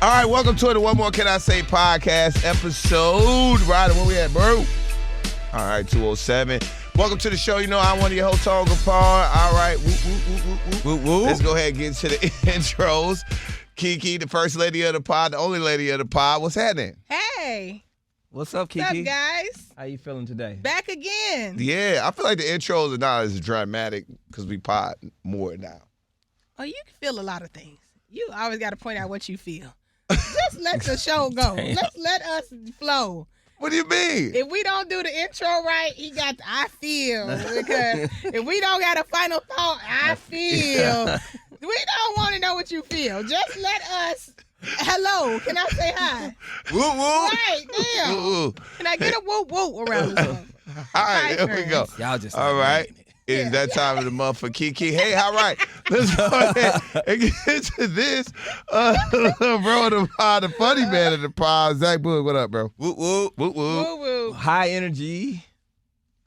All right, welcome to the One More Can I Say podcast episode. Ryder, where we at, bro? All right, 207. Welcome to the show. You know, I'm one of your hosts, Kapone. All right, let's go ahead and get into the intros. KeKe, the first lady of the pod, the only lady of the pod. What's happening? Hey. What's up, KeKe? What's up, guys? How you feeling today? Back again. Yeah, I feel like the intros are not as dramatic because we pod more now. Oh, you can feel a lot of things. You always got to point out what you feel. Just let the show go. Let us flow. What do you mean? If we don't do the intro right, he got the I feel. Because if we don't got a final thought, I feel. We don't want to know what you feel. Just let us. Hello, can I say hi? Woo woo. Right, damn. Woo, woo. Can I get a whoop whoop around this one? All right, there we go. Y'all just all right. It is that time of the month for KeKe. Hey, all right. Let's go ahead and get into this. Bro, the funny man of the pod, Zach Boog. What up, bro? Whoop whoop. Woo woo. Woo woo. High energy.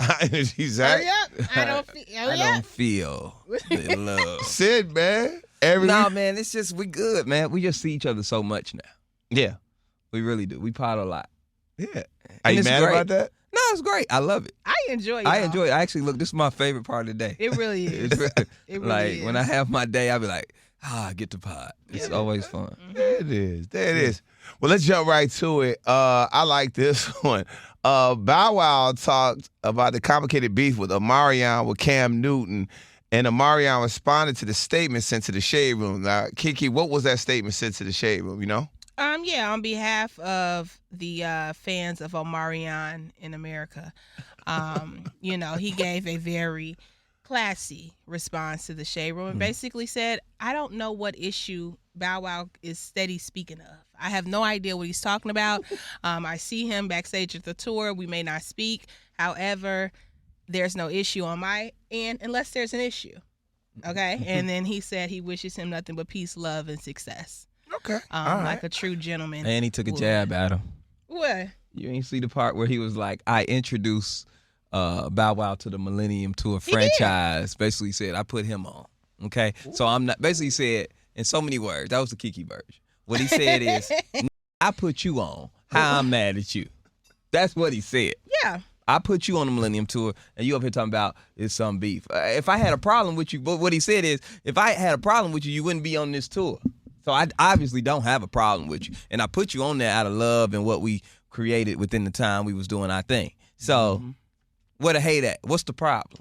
High energy, Zach. Hurry up. I don't feel. I don't feel the love. Sid, man. Nah, man, it's just, we good, man. We just see each other so much now. Yeah. We really do. We pod a lot. Yeah. Are you mad about that? No, it's great. I love it. I enjoy it. I enjoy it. Actually, look, this is my favorite part of the day. It really is. It really like, is. when I have my day, I be like, I get to pod. It's always fun. There it is. There it is. Well, let's jump right to it. I like this one. BowWow talked about the complicated beef with Omarion with Cam Newton, and Omarion responded to the statement sent to the Shade Room. Now, KeKe, what was that statement sent to the Shade Room, you know? Yeah, on behalf of the fans of Omarion in America, he gave a very classy response to the Shade Room and basically said, I don't know what issue BowWow is steady speaking of. I have no idea what he's talking about. I see him backstage at the tour. We may not speak. However, there's no issue on my end unless there's an issue. Okay? And then he said he wishes him nothing but peace, love, and success. Okay. Like a true gentleman. And he took a jab at him. What? You ain't see the part where he was like, I introduced BowWow to the Millennium Tour franchise. Basically said, I put him on. Okay? Ooh. So I'm not, basically said, in so many words, that was the KeKe version. What he said is, I put you on. How I'm mad at you. That's what he said. Yeah. I put you on the Millennium Tour, and you up here talking about it's some beef. If I had a problem with you, but what he said is, if I had a problem with you, you wouldn't be on this tour. So I obviously don't have a problem with you. And I put you on there out of love and what we created within the time we was doing our thing. So, where the hate at? What's the problem?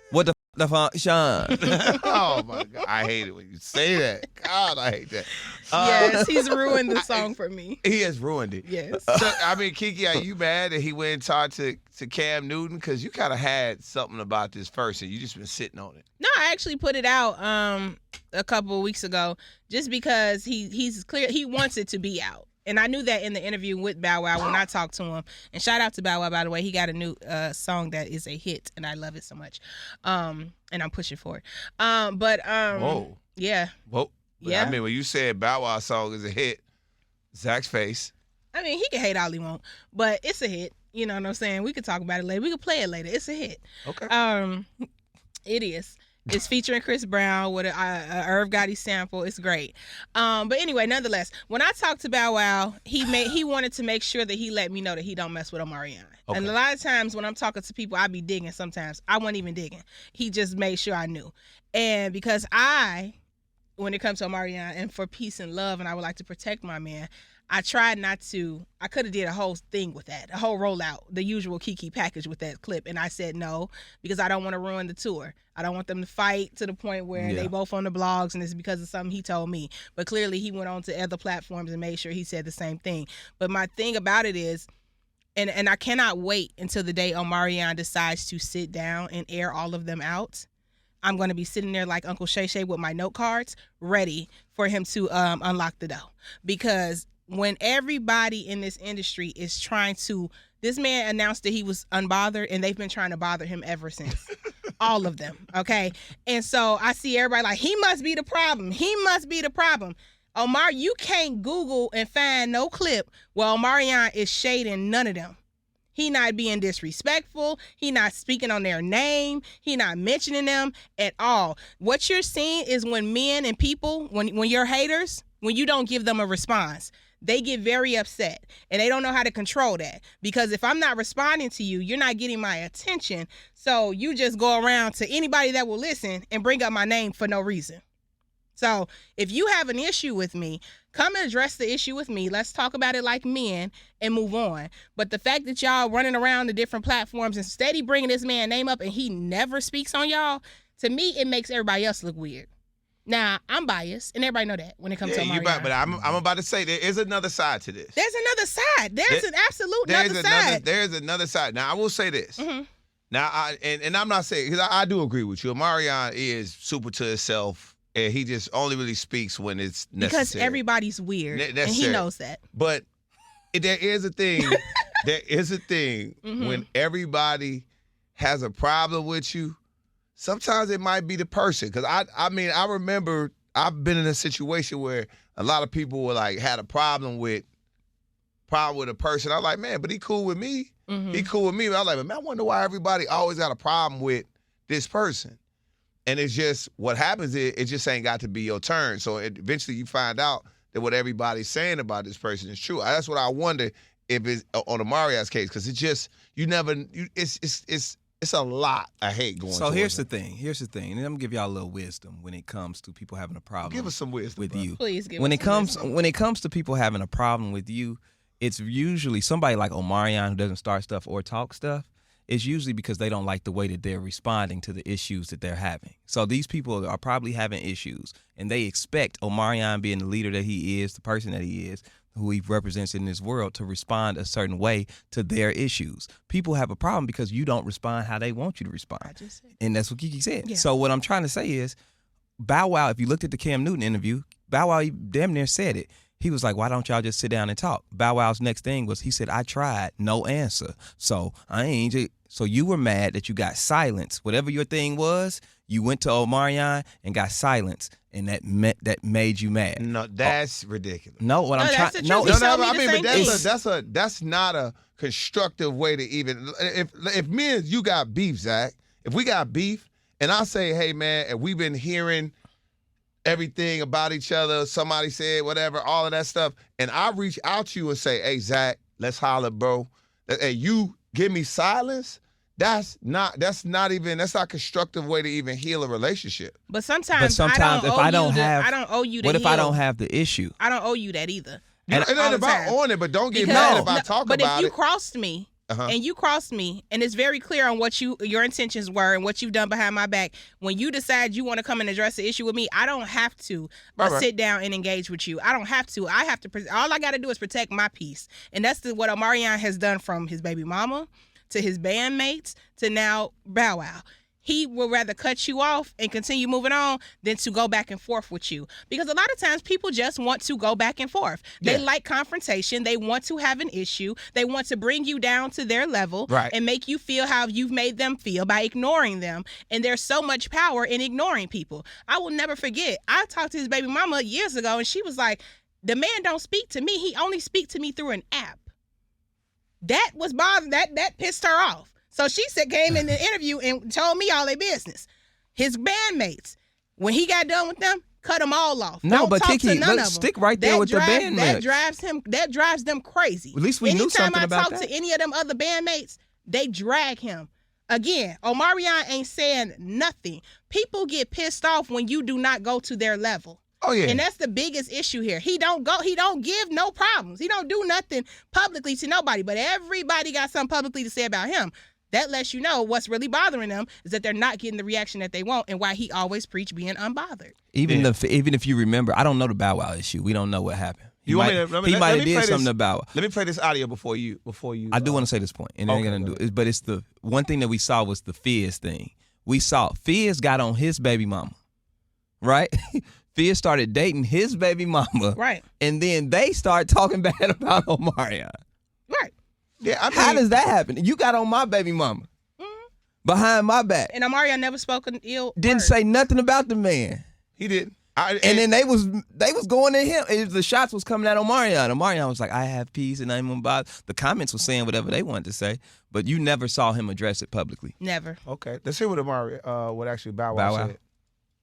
What the function? Oh, my God. I hate it when you say that. God, I hate that. Yes, he's ruined the song for me. He has ruined it. Yes. So, I mean, KeKe, are you mad that he went and talked to Cam Newton? Because you kind of had something about this first, and you just been sitting on it. No, I actually put it out a couple of weeks ago just because he's clear. He wants it to be out. And I knew that in the interview with BowWow when I talked to him. And shout out to BowWow, by the way. He got a new song that is a hit, and I love it so much. And I'm pushing for it. Whoa. Yeah. Whoa. Yeah. I mean, when you said BowWow song is a hit, Zach's face. I mean, he can hate all he want, but it's a hit. You know what I'm saying? We could talk about it later. We could play it later. It's a hit. Okay. It is. It's featuring Chris Brown with a Irv Gotti sample. It's great. But anyway, nonetheless, when I talked to BowWow, he wanted to make sure that he let me know that he don't mess with Omarion. Okay. And a lot of times when I'm talking to people, I be digging sometimes. I wasn't even digging. He just made sure I knew. And because when it comes to Omarion and for peace and love, and I would like to protect my man, I tried not to. I could have did a whole thing with that, a whole rollout, the usual KeKe package with that clip. And I said no, because I don't want to ruin the tour. I don't want them to fight to the point where they both on the blogs and it's because of something he told me. But clearly he went on to other platforms and made sure he said the same thing. But my thing about it is, and I cannot wait until the day Omarion decides to sit down and air all of them out. I'm going to be sitting there like Uncle Shay Shay with my note cards ready for him to unlock the door. Because when everybody in this industry is trying to, this man announced that he was unbothered and they've been trying to bother him ever since. All of them, okay? And so I see everybody like, he must be the problem. He must be the problem. Omar, you can't Google and find no clip where Omarion is shading none of them. He not being disrespectful. He not speaking on their name. He not mentioning them at all. What you're seeing is when men and people, when you're haters, when you don't give them a response, they get very upset and they don't know how to control that, because if I'm not responding to you, you're not getting my attention. So you just go around to anybody that will listen and bring up my name for no reason. So if you have an issue with me, come and address the issue with me. Let's talk about it like men and move on. But the fact that y'all running around the different platforms and steady bringing this man's name up and he never speaks on y'all, to me, it makes everybody else look weird. Now, I'm biased, and everybody know that when it comes to Omarion. But I'm about to say there is another side to this. There's another side. There's an absolute another side. There's another side. Now, I will say this. Mm-hmm. Now, I'm not saying, because I do agree with you. Omarion is super to himself, and he just only really speaks when it's necessary. Because everybody's weird, and he knows that. But there is a thing. There is a thing when everybody has a problem with you. Sometimes it might be the person, because I remember I've been in a situation where a lot of people were like had a problem with a person. I was like, man, but he cool with me. Mm-hmm. He cool with me. But I was like, man, I wonder why everybody always got a problem with this person. And it's just what happens is it just ain't got to be your turn. So eventually you find out that what everybody's saying about this person is true. That's what I wonder if it's on Omarion's case, because it's just it's a lot of hate going on. So here's the thing, and I'm gonna give y'all a little wisdom when it comes to people having a problem. Give us some wisdom with you. Please give when us it comes when it comes to people having a problem with you, it's usually somebody like Omarion who doesn't start stuff or talk stuff. It's usually because they don't like the way that they're responding to the issues that they're having. So these people are probably having issues, and they expect Omarion, being the leader that he is, the person that he is, who he represents in this world, to respond a certain way to their issues. People have a problem because you don't respond how they want you to respond. And that's what KeKe said. Yeah. So what I'm trying to say is, BowWow, if you looked at the Cam Newton interview, BowWow he damn near said it. He was like, why don't y'all just sit down and talk? BowWow's next thing was, he said, I tried, no answer. So so you were mad that you got silence. Whatever your thing was, you went to Omarion and got silence, and that made you mad. No, that's ridiculous. No, what I'm trying. No, but that's not a constructive way to even. If me and you got beef, Zach, if we got beef, and I say, hey man, and we've been hearing everything about each other, somebody said whatever, all of that stuff, and I reach out to you and say, hey Zach, let's holler, bro. Hey, you give me silence. That's not a constructive way to even heal a relationship. But sometimes I don't owe you that. What if I don't have the issue? I don't owe you that either. It ain't about on it, but don't get mad if I talk about it. But if you crossed me, and you crossed me, and it's very clear on what your intentions were and what you've done behind my back, when you decide you want to come and address the issue with me, I don't have to sit down and engage with you. I don't have to. I have to. All I got to do is protect my peace, and that's what Omarion has done, from his baby mama to his bandmates to now BowWow. He would rather cut you off and continue moving on than to go back and forth with you. Because a lot of times people just want to go back and forth. They like confrontation. They want to have an issue. They want to bring you down to their level and make you feel how you've made them feel by ignoring them. And there's so much power in ignoring people. I will never forget, I talked to his baby mama years ago, and she was like, the man don't speak to me. He only speaks to me through an app. That was bothering, that pissed her off. So she came in the interview and told me all their business. His bandmates, when he got done with them, cut them all off. No, Don't but talk KeKe, to none let's of them. stick right there with the bandmates. That drives them crazy. At least we knew something about that. Anytime I talk to any of them other bandmates, they drag him. Again, Omarion ain't saying nothing. People get pissed off when you do not go to their level. Oh yeah. And that's the biggest issue here. He don't give no problems. He don't do nothing publicly to nobody, but everybody got something publicly to say about him. That lets you know what's really bothering them is that they're not getting the reaction that they want, and why he always preached being unbothered. Even if you remember, I don't know the BowWow issue. We don't know what happened. He might have did something about. Let me play this audio before you. I do want to say this point, and then gonna do it. But it's the one thing that we saw was the Fizz thing. We saw Fizz got on his baby mama, right? Fizz started dating his baby mama, right? And then they started talking bad about Omarion, right? Yeah, I mean, how does that happen? You got on my baby mama behind my back, and Omarion never spoke an ill. Didn't say nothing about the man. He didn't. And then they was going at him. The shots was coming at Omarion. Omarion was like, I have peace and I'm bother. The comments were saying whatever they wanted to say, but you never saw him address it publicly. Never. Okay, let's hear what what actually BowWow said.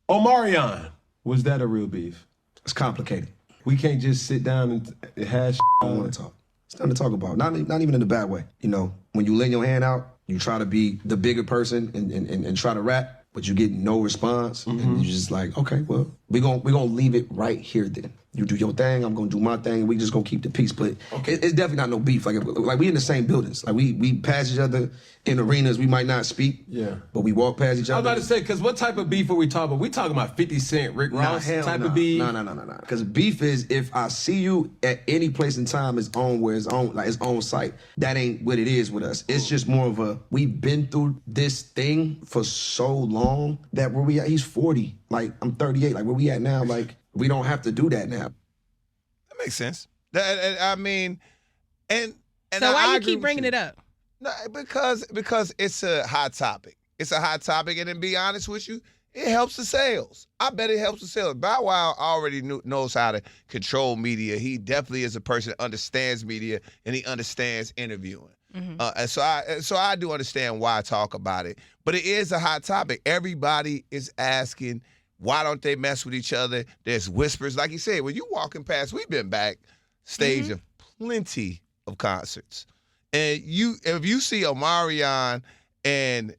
Omarion, was that a real beef? It's complicated. We can't just sit down and hash. I don't want to talk. It's nothing to talk about. Not even in a bad way. You know, when you lay your hand out, you try to be the bigger person and try to rap. But you get no response, and you're just like, okay, well, we're gonna leave it right here then. You do your thing, I'm gonna do my thing, and we just gonna keep the peace. But it's definitely not no beef. Like we in the same buildings. Like we pass each other in arenas. We might not speak, but we walk past each other. I was about to say, because what type of beef are we talking about? We talking about 50 Cent, Rick Ross type of beef? No. Because beef is if I see you at any place in time, it's on site. That ain't what it is with us. It's just more of a, we've been through this thing for so long that where we at, he's 40. Like, I'm 38. Like, where we at now, like, we don't have to do that now. That makes sense. I mean, and so why you keep bringing it up? No, because it's a hot topic. It's a hot topic, and to be honest with you, it helps the sales. I bet it helps the sales. BowWow already knows how to control media. He definitely is a person that understands media, and he understands interviewing. And so I do understand why I talk about it. But it is a hot topic. Everybody is asking, why don't they mess with each other? There's whispers. Like you said, when you walking past, we've been backstage of plenty of concerts. And if you see Omarion and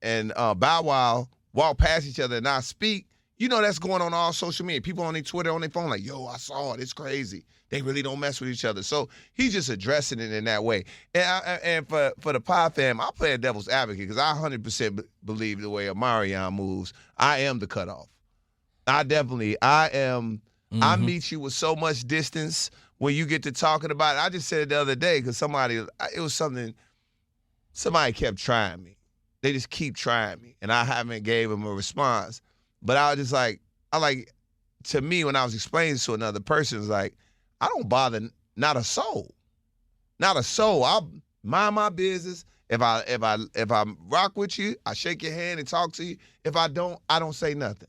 BowWow walk past each other and not speak, you know that's going on all social media. People on their Twitter, on their phone, like, yo, I saw it. It's crazy. They really don't mess with each other. So he's just addressing it in that way. And for the Pod fam, I'll play a devil's advocate because I 100% believe the way Omarion moves. I am the cutoff. I am. I meet you with so much distance when you get to talking about it. I just said it the other day because somebody kept trying me. They just keep trying me, and I haven't gave them a response. But I was just like, to me, when I was explaining to another person, it's like, I don't bother not a soul. Not a soul. I'll mind my business. If I rock with you, I shake your hand and talk to you. If I don't say nothing.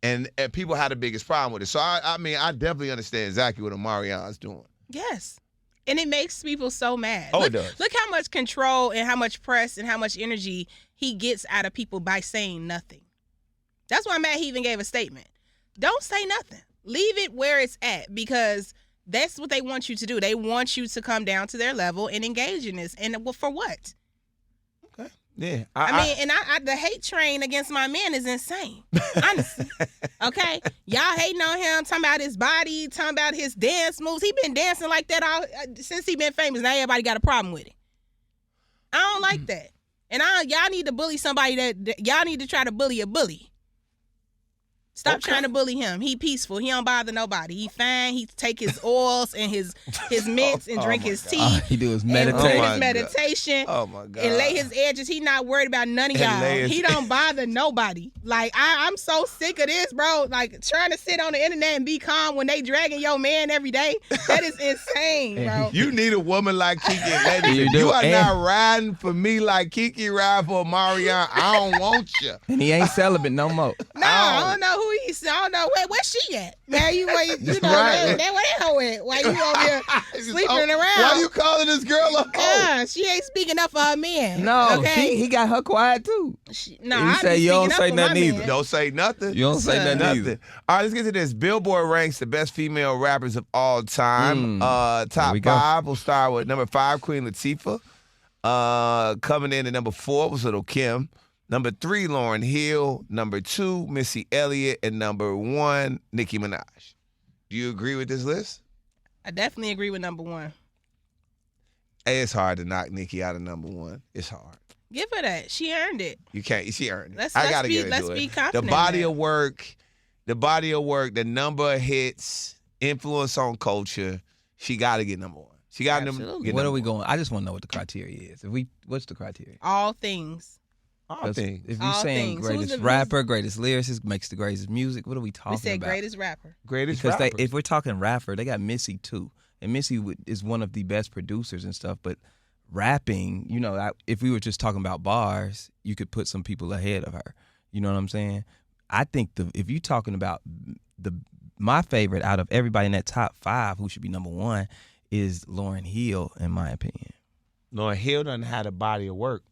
And people had the biggest problem with it. So I mean, I definitely understand exactly what Omarion's doing. Yes. And it makes people so mad. It does. Look how much control and how much press and how much energy he gets out of people by saying nothing. That's why I'm mad he even gave a statement. Don't say nothing. Leave it where it's at because that's what they want you to do. They want you to come down to their level and engage in this. And for what? Okay. Yeah. I mean, the hate train against my man is insane. Honestly. Okay? Y'all hating on him, talking about his body, talking about his dance moves. He been dancing like that since he been famous. Now everybody got a problem with it. I don't like that. And y'all need to bully somebody that y'all need to try to bully a bully. Stop trying to bully him. He peaceful. He don't bother nobody. He fine. He take his oils and his mints and drink his tea. He do his meditation. meditation. Meditation. Oh my God. And lay his edges. He not worried about none of y'all. He don't bother nobody. Like I'm so sick of this, bro. Like trying to sit on the internet and be calm when they dragging your man every day. That is insane, bro. You need a woman like KeKe. Ladies, you are not riding for me like KeKe ride for Omarion. I don't want you. And he ain't celibate no more. No, I don't know who he's. I don't know where she at. Man, you know right. where that hoe at? Why you over here sleeping around? Why you calling this girl a hoe? She ain't speaking up for her man. No, okay? he got her quiet too. No, he say you don't say nothing either. Don't say nothing. You don't say nothing either. All right, let's get to this. Billboard ranks the best female rappers of all time. Top five. We'll start with number 5, Queen Latifah. Coming in at number 4 was Lil' Kim. Number 3, Lauryn Hill. Number 2, Missy Elliott. And number 1, Nicki Minaj. Do you agree with this list? I definitely agree with number 1. Hey, it's hard to knock Nicki out of number 1. It's hard. Give her that. She earned it. You can't. She earned it. Let's be confident. The body of work, the number of hits, influence on culture. She got to get number 1. She got to get. What are we going? I just want to know what the criteria is. What's the criteria? All things. All things. If you're saying greatest rapper, greatest lyricist, makes the greatest music, what are we talking about? We said greatest rapper. Greatest because rapper. If we're talking rapper, they got Missy too, and Missy is one of the best producers and stuff. But rapping, if we were just talking about bars, you could put some people ahead of her. You know what I'm saying? I think if you're talking about my favorite out of everybody in that top 5, who should be number 1, is Lauryn Hill, in my opinion. Lauryn Hill doesn't have a body of work.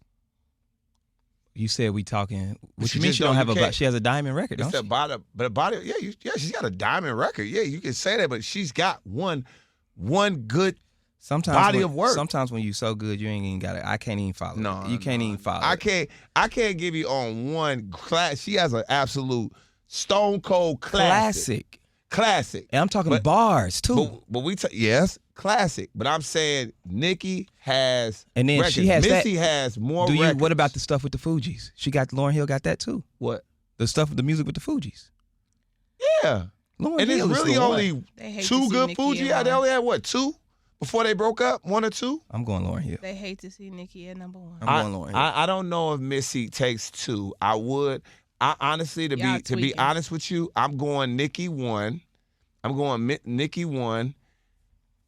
You said we talking. What She you mean just she don't don't- have you a? can't- She has a diamond record, It's don't a she? body, but a body. Yeah, she's got a diamond record. Yeah, you can say that, but she's got one good. Sometimes body when, of work. Sometimes when you so good, you ain't even got it. I can't even follow. No, it. You can't even follow. I it. can't give you on one class. She has an absolute stone cold classic. Classic. And I'm talking But- bars too. But yes, classic. But I'm saying Nicki has And then records. she has Missy that. has more Do you? records. What about the stuff with the Fugees? Lauryn Hill got that too. what? The stuff with the music with the Fugees. Yeah. Lauryn And it's Hill is really the one. only They hate to 2 see good Nicki Fuji at out. They one. only had what, 2 before they broke up? 1 or 2? I'm going Lauryn Hill. They hate to see Nicki at number 1. I'm going Lauryn Hill. I don't know if Missy takes 2. I honestly, to Y'all be tweaking. honest with you, I'm going Nicki 1. I'm going Nicki 1.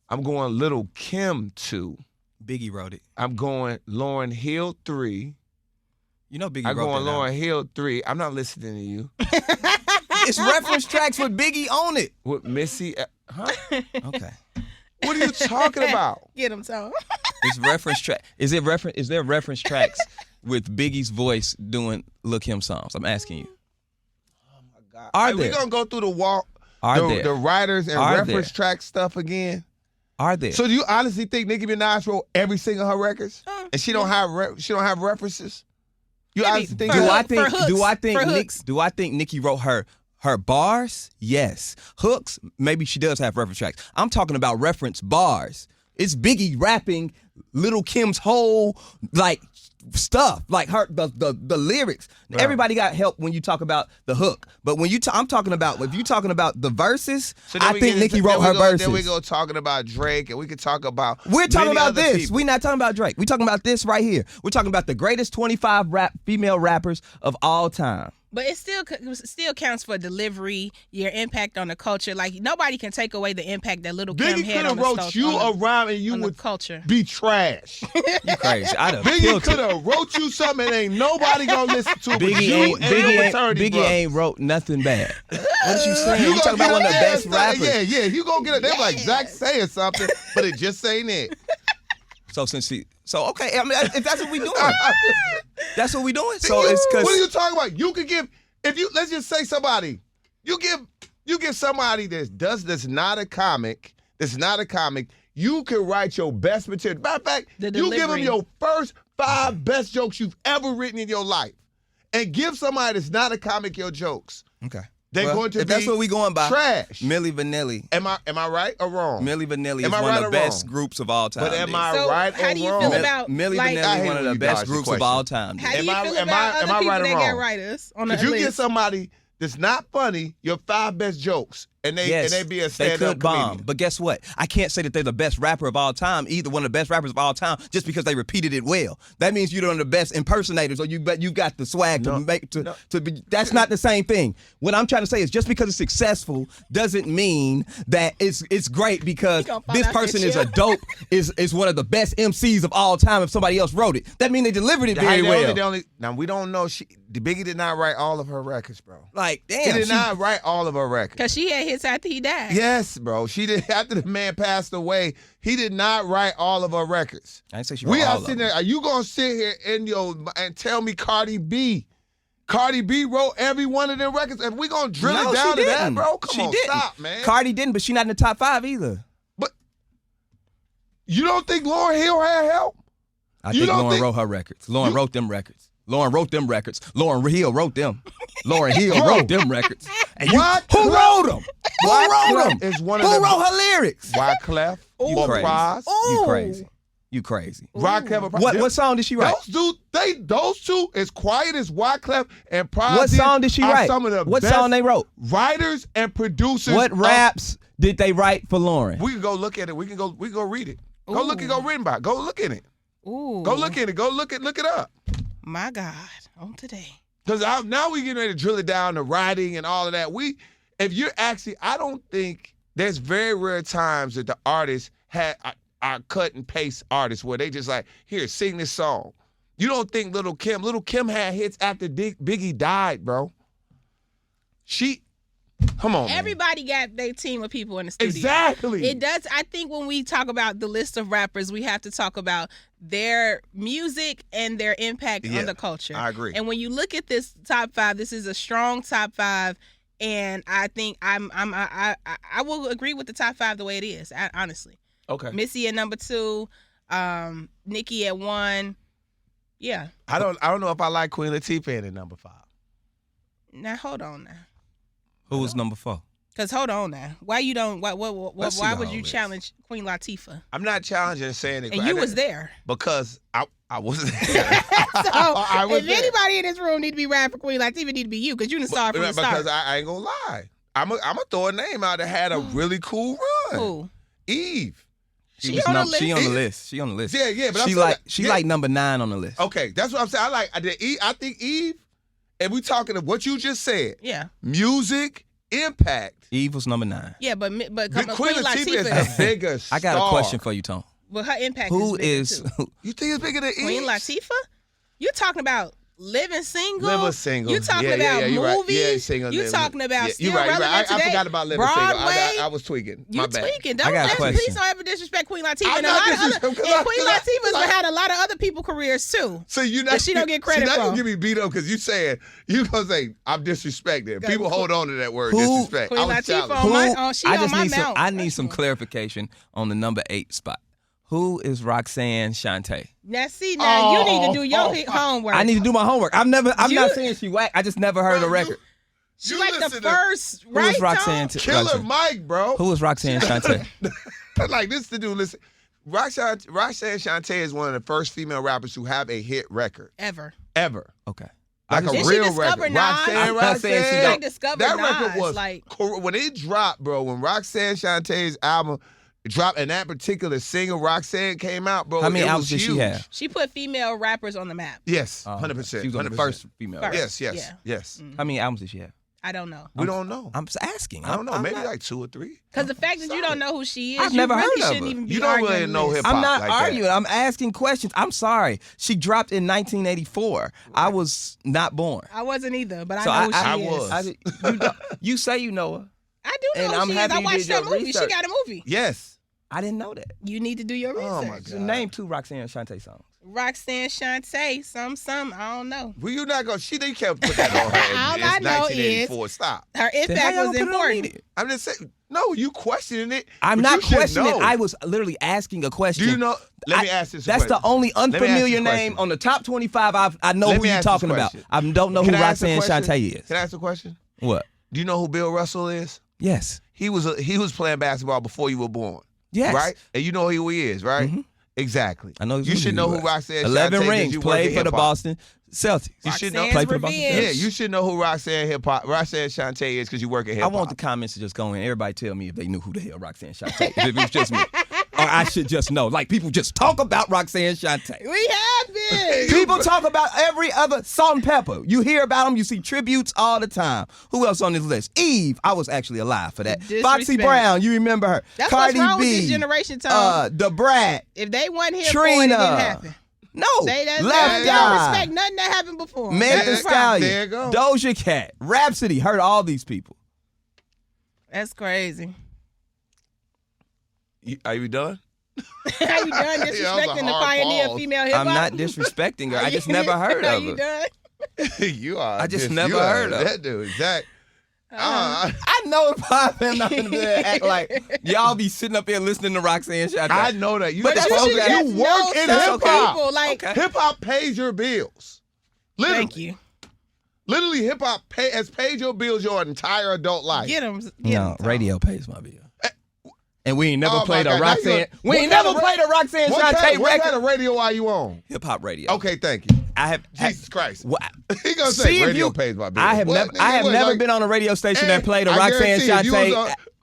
I'm going Little Kim 2. Biggie wrote it. I'm going Lauryn Hill 3. You know Biggie I'm wrote going that Lauryn album. Hill 3. I'm not listening to you. It's reference tracks with Biggie on it. With Missy, huh? Okay. What are you talking about? Get him, Tom. It's reference track. Is there reference tracks with Biggie's voice doing Look Him songs? I'm asking you. Are We're there? going to go through the walk. Are there? The writers and Are reference there? track stuff again. Are there? So do you honestly think Nicki Minaj wrote every single her records, and she don't have references? You Maybe honestly think for that? hook- hooks. For hooks. Do I think Nicki wrote her bars? Yes. Hooks, maybe she does have reference tracks. I'm talking about reference bars. It's Biggie rapping Little Kim's whole stuff, like the lyrics. Right. Everybody got help when you talk about the hook, but when I'm talking about if you talking about the verses, So then I we think get Nicki into- wrote then her we go- verses. Then we go talking about Drake, and we could talk about. We're talking many about other this. people. We're not talking about Drake. We're talking about this right here. We're talking about the greatest 25 female rappers of all time. But it still counts for delivery, your impact on the culture. Like, nobody can take away the impact that Little Kim Biggie had could on have the wrote sto- you on the- around, and you on the would culture. be trash. You crazy. I'd have Biggie killed could it. have wrote you something, and ain't nobody gonna listen to it. but Biggie you ain't and your Biggie fraternity ain't, Biggie brothers. ain't wrote nothing bad. What you saying? You You talking gonna about one of the get best a- rappers. Yeah. You gonna get it. They're like Zach saying something, but it just ain't it. So okay, I mean, if that's what we doing, that's what we doing. So You- it's what are because you talking about? You could give let's just say somebody. You give somebody that's not a comic. You can write your best material. Matter of fact, The you give them delivery. your first 5 best jokes you've ever written in your life, and give somebody that's not a comic your jokes. okay. They're Well, going to if be that's what we going by. trash. Milli Vanilli. Am I right or wrong? Milli Vanilli Am is I one right of the or best wrong? group of all time. But am I So right how or do you wrong? feel about Milli like, I Vanilli hate is one of when the you best dodge the groups of question. all time. How do you Am I- feel am about I- other am I people right or that got wrong? writers on the If you list? get somebody that's not funny, your 5 best jokes, and they be a they stand-up could bomb. comedian. But guess what? I can't say that they're the best rapper of all time, either one of the best rappers of all time, just because they repeated it well. That means you're one of the best impersonators, or you got the swag to be. That's not the same thing. What I'm trying to say is just because it's successful doesn't mean that it's great because You gonna find this out person this is a year. dope is one of the best MCs of all time. If somebody else wrote it, that means they delivered it very well. Now we don't know. Biggie did not write all of her records, bro. Like He damn, did not write all of her records. Because she had hits after he died. Yes, bro. She did. After the man passed away, he did not write all of her records. I didn't say she wrote We all are of sitting them. there. Are you gonna sit here and tell me Cardi B? Cardi B wrote every one of them records, and we gonna drill No, it down she to that, didn't. bro? Come She on, didn't. stop, man. Cardi didn't, but she not in the top 5 either. But you don't think Lauryn Hill had help? I You think don't Lauren think- wrote her records. Lauren wrote them records. Lauren wrote them records. Lauren Hill wrote them. Lauren Hill wrote them records. And you, Wyclef- who wrote them? Who Wyclef wrote them? is one of Who the- wrote her lyrics? Wyclef, You or crazy. Pras, You crazy. You crazy. Wyclef. What song did she write? Those two, as quiet as Wyclef and Pras. What song did she are write? Some of the What best song they wrote? writers and producers. What of- raps did they write for Lauren? We can go look at it. We can go read it. Go look at. Go read about it. Go look in it. Ooh. Go look in it. Go look it up. My God. On today. Because now we getting ready to drill it down to writing and all of that. If you're actually, I don't think there's very rare times that the artists are cut and paste artists where they just like, here, sing this song. You don't think Little Kim had hits after Biggie died, bro. Come on, Everybody got their team of people in the studio. Exactly. It does. I think when we talk about the list of rappers, we have to talk about their music and their impact on the culture. I agree. And when you look at this top 5, this is a strong top 5, and I think I will agree with the top 5 the way it is. Honestly. Okay. Missy at number 2, Nicki at 1. Yeah. I don't know if I like Queen Latifah at number 5. Now hold on now. Who was number 4? Cause hold on now. Why you don't? Why see would the you whole list. challenge Queen Latifah? I'm not challenging saying it. And you was there. Because I wasn't there. So I was if there. anybody in this room need to be rapping for Queen Latifah, it need to be you, because you done saw it from the start. Because I ain't gonna lie. I'm gonna throw a name out that had a really cool run. Who? Eve. She on the list. She on the list. She on the list. Yeah, but she like number 9 on the list. Okay, that's what I'm saying. I think Eve, and we talking of what you just said. Yeah. Music, impact. Eve was number 9. Yeah, but Queen Queen Latifah is Latifah, the bigger I got star. a question for you, Tom. well, her impact Who is is bigger, too. You think it's bigger than Eve? Queen Latifah? You talking about living single? Living Single. You talking Yeah, about you're right. movies? Yeah, single. You living. talking about Yeah, still you're right, you're relevant right. I today? forgot about Living Broadway? Single. I was tweaking. You My bad. tweaking. I got a Please question. don't ever disrespect Queen Latifah. I'm And not Queen disrespecting- Latifah's had a lot of other people careers too. So you That she don't get credit now for. you give me beat up because you saying you gonna say I'm disrespecting. People hold on to that word Who- disrespect. Queen I was Latifah challenged. on she I on just my need mount. I need some clarification on the number 8 spot. Who is Roxanne Shante? Now see, you need to do your homework. I need to do my homework. I'm not You- saying she whack. I just never heard the record. She You like the listen to- first, Who right? is Roxanne? Tom? Killer Mike, bro. Who is Roxanne Shante? Like this to do. Listen, Roxanne Shante is one of the first female rappers who have a hit record Ever. ever. Okay. Like a Did she real discover record. Nas? I'm not saying she She don't- like discovered That Nas. record was like when it dropped, bro. When Roxanne Shantae's album dropped and that particular single Roxanne came out, bro. How many it albums was did she huge. have? she put female rappers on the map. Yes, Oh, 100%. She was on the 100%. first female. First. Right? Yes. Yeah. How many albums did she have? I don't know. We don't know. I'm just asking. I don't know. I'm Maybe not- like 2 or 3. Because the fact that you don't know who she is, I've you never really heard of shouldn't her. even be You don't arguing really the know list. hip-hop. I'm not like that. arguing. I'm asking questions. I'm sorry. She dropped in 1984. I was not born. I wasn't either, but So I know who she I is. was. You say you know her. I do know And who I'm she is. happy I you watched did that your movie. She research. got a movie. Yes. I didn't know that. You need to do your research. Oh my So God. name 2 Roxanne Shante songs. Roxanne Shante, some, I don't know. Well, you not gonna. They can't put that on her. All It's I know 1984. Stop. Her Then how impact y'all was put it on important. me? I'm just saying. No, you questioning it. I'm but not you should questioning. know. I was literally asking a question. Do you know? Let me ask this. That's the only Let me ask unfamiliar you a name question. on the top 25. I know Let who me you're ask this talking about. question. I don't know Can who I ask a Roxanne question? Shante is. Can I ask a question? What? Do you know who Bill Russell is? Yes. He was playing basketball before you were born. Yes. Right? And you know who he is, right? Mhm. Exactly. I know. You should know who Roxanne 11 Shante is. rings. You work Played in for the hip-hop. Boston Celtics. You should know. Roxanne's Played for the Boston Revenge. Yeah, you should know who Roxanne Shante is because you work at hip I hop. want the comments to just go in. Everybody tell me if they knew who the hell Roxanne Shante is. If it was just me. Or I should just know. Like, people just talk about Roxanne Shante. We have been. People talk about every other Salt and Pepper. You hear about them. You see tributes all the time. Who else on this list? Eve. I was actually alive for that. Disrespect. Foxy Brown. You remember her. That's Cardi what's wrong B. with this generation, Tom. The Brat. If they weren't here for it, Trina. it didn't happen. No. They Left don't Eye. respect nothing that happened before. Meg Thee That's the problem. There you Stallion. go. Doja Cat. Rhapsody. Heard all these people. That's crazy. Are you done? Are you done disrespecting Yeah, that was a the hard pioneer of pause. female hip hop? I'm not disrespecting her. I just never heard Are of you her. done? You are. I just you never are heard of that dude. Zach. I know if I'm not gonna be there, act like y'all be sitting up here listening to Roxanne Shante. I know that. You, But that's you should okay. just You know work in some hip hop. people, like, Okay. Hip hop pays your bills. Literally. Thank you. Literally, hip hop has paid your bills your entire adult life. Get them. No, radio pays my bill. And we ain't never Oh, my played a God. Now Roxanne. you- We what ain't kind never of played a Roxanne What Shante kind record. of radio are you on? Hip hop radio. Okay, thank you. I have. Jesus Christ. What? He gonna See say if radio you- pays my bills. I have What? never. Nigga, I have what, never like- been on a radio station Hey, that played a I Roxanne guarantee if you was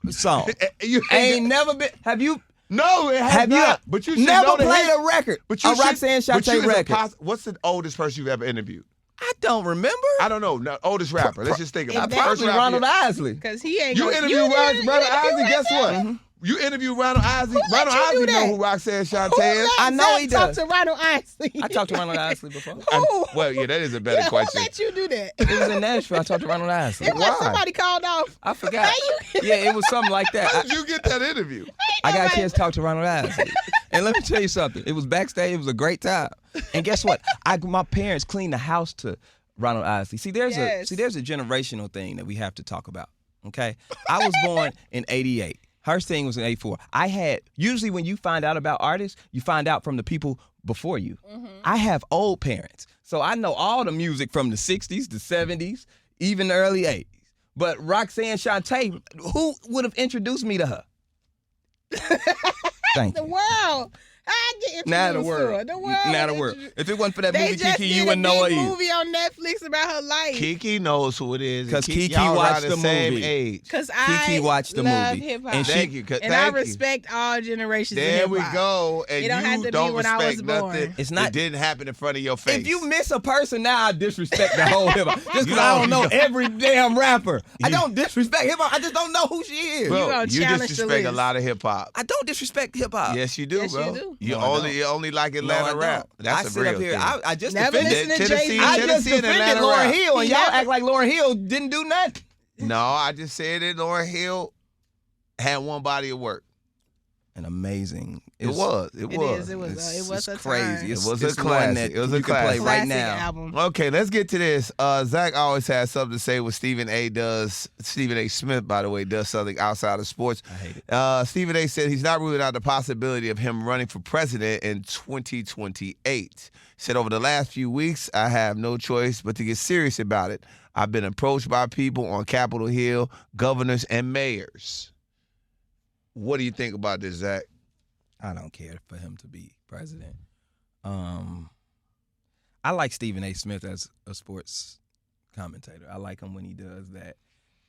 Shante song. You I ain't never been. Have you? No, it has Have you not. But you should never know the played hit- a record? But you a should- Roxanne but you Shante as a record. What's the oldest person you've ever interviewed? I don't remember. I don't know. No, oldest rapper. Let's just think about it. Exactly. First Probably rapper Ronald Isley. Because he ain't You gonna- interviewed didn't Brother interview Ozzy. Guess what? him? You interviewed Ronald Isley. Who let Ronald you do Isley that? know who Roxanne Shante is. I know he Talk does. to Ronald Isley. I talked to Ronald Isley before. Well, yeah, that is a better Who question. let you do that? It was in Nashville. I talked to Ronald Isley. It was somebody called off. I forgot. How you- Yeah, it was something like that. How did you get that interview? I got a chance to talk to Ronald Isley. And let me tell you something. It was backstage. It was a great time. And guess what? My parents cleaned the house to Ronald Isley. See, there's a generational thing that we have to talk about. Okay? I was born in 88. Her thing was in 84. Usually when you find out about artists, you find out from the people before you. Mm-hmm. I have old parents. So I know all the music from the 60s, the 70s, even the early 80s. But Roxanne Shante, who would have introduced me to her? Thank The you. world. I get introduced Now the to world. her. The world. Now the world. If it wasn't for that They movie, just KeKe, did you a wouldn't know her big either. movie on Netflix about her life. KeKe knows who it is. 'Cause KeKe y'all watched around the same movie. age. Because KeKe I watched the love movie. hip hop. And Thank you. And I Thank you. respect all generations There of we hip hop. go. And It don't have you to be don't when I respect was born. nothing. It's not- It didn't happen in front of your face. If you miss a person now, I disrespect the whole hip hop. Just You because I don't know don't- every damn rapper. I don't disrespect hip hop. I just don't know who she is. Bro, gonna you challenge the disrespect a list. lot of hip hop. I don't disrespect hip hop. Yes, you do, Yes, bro. you do. You No, I only like No, Atlanta I don't. rap. That's I a sit real up here. thing. I just Never defended. listen to Tennessee- Jay-Z. I just Tennessee and defended Atlanta Lauryn rap. Hill, and He y'all never- act like Lauryn Hill didn't do nothing. No, I just said that Lauryn Hill had one body of work. And amazing. It was. It was. It was. It was a crazy. time. It's, It was a it's one classic. that It was a you can play classic. right Classic now. album. Okay, let's get to this. Zach always has something to say what Stephen A. does. Stephen A. Smith, by the way, does something outside of sports. I hate it. Stephen A. said he's not ruling out the possibility of him running for president in 2028. Said over the last few weeks, I have no choice but to get serious about it. I've been approached by people on Capitol Hill, governors, and mayors. What do you think about this, Zach? I don't care for him to be president. I like Stephen A. Smith as a sports commentator. I like him when he does that.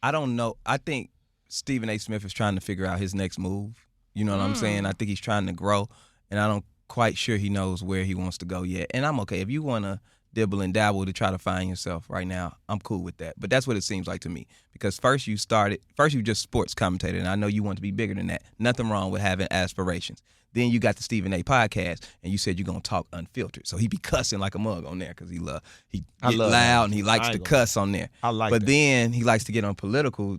I don't know. I think Stephen A. Smith is trying to figure out his next move. You know what I'm saying? I think he's trying to grow, and I don't quite sure he knows where he wants to go yet. And I'm okay. If you want to dibble and dabble to try to find yourself right now, I'm cool with that. But that's what it seems like to me. Because first you just sports commentator, and I know you want to be bigger than that. Nothing wrong with having aspirations. Then you got the Stephen A. podcast, and you said you're going to talk unfiltered. So he be cussing like a mug on there because he get love loud that. and he likes I to ain't gonna- cuss on there. I like But that. then he likes to get on political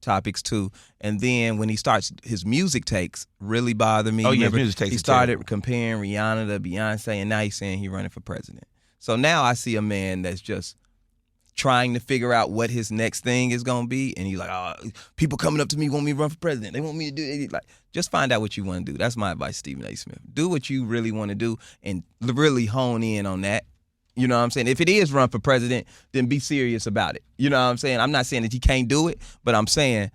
topics too. And then when he starts, his music takes really bother me. Oh, yeah, Remember, music takes he are started terrible. comparing Rihanna to Beyonce, and now he's saying he's running for president. So now I see a man that's just trying to figure out what his next thing is going to be. And he's like, oh, people coming up to me want me to run for president. They want me to do it. Like, just find out what you want to do. That's my advice, Stephen A. Smith. Do what you really want to do and really hone in on that. You know what I'm saying? If it is run for president, then be serious about it. You know what I'm saying? I'm not saying that you can't do it, but I'm saying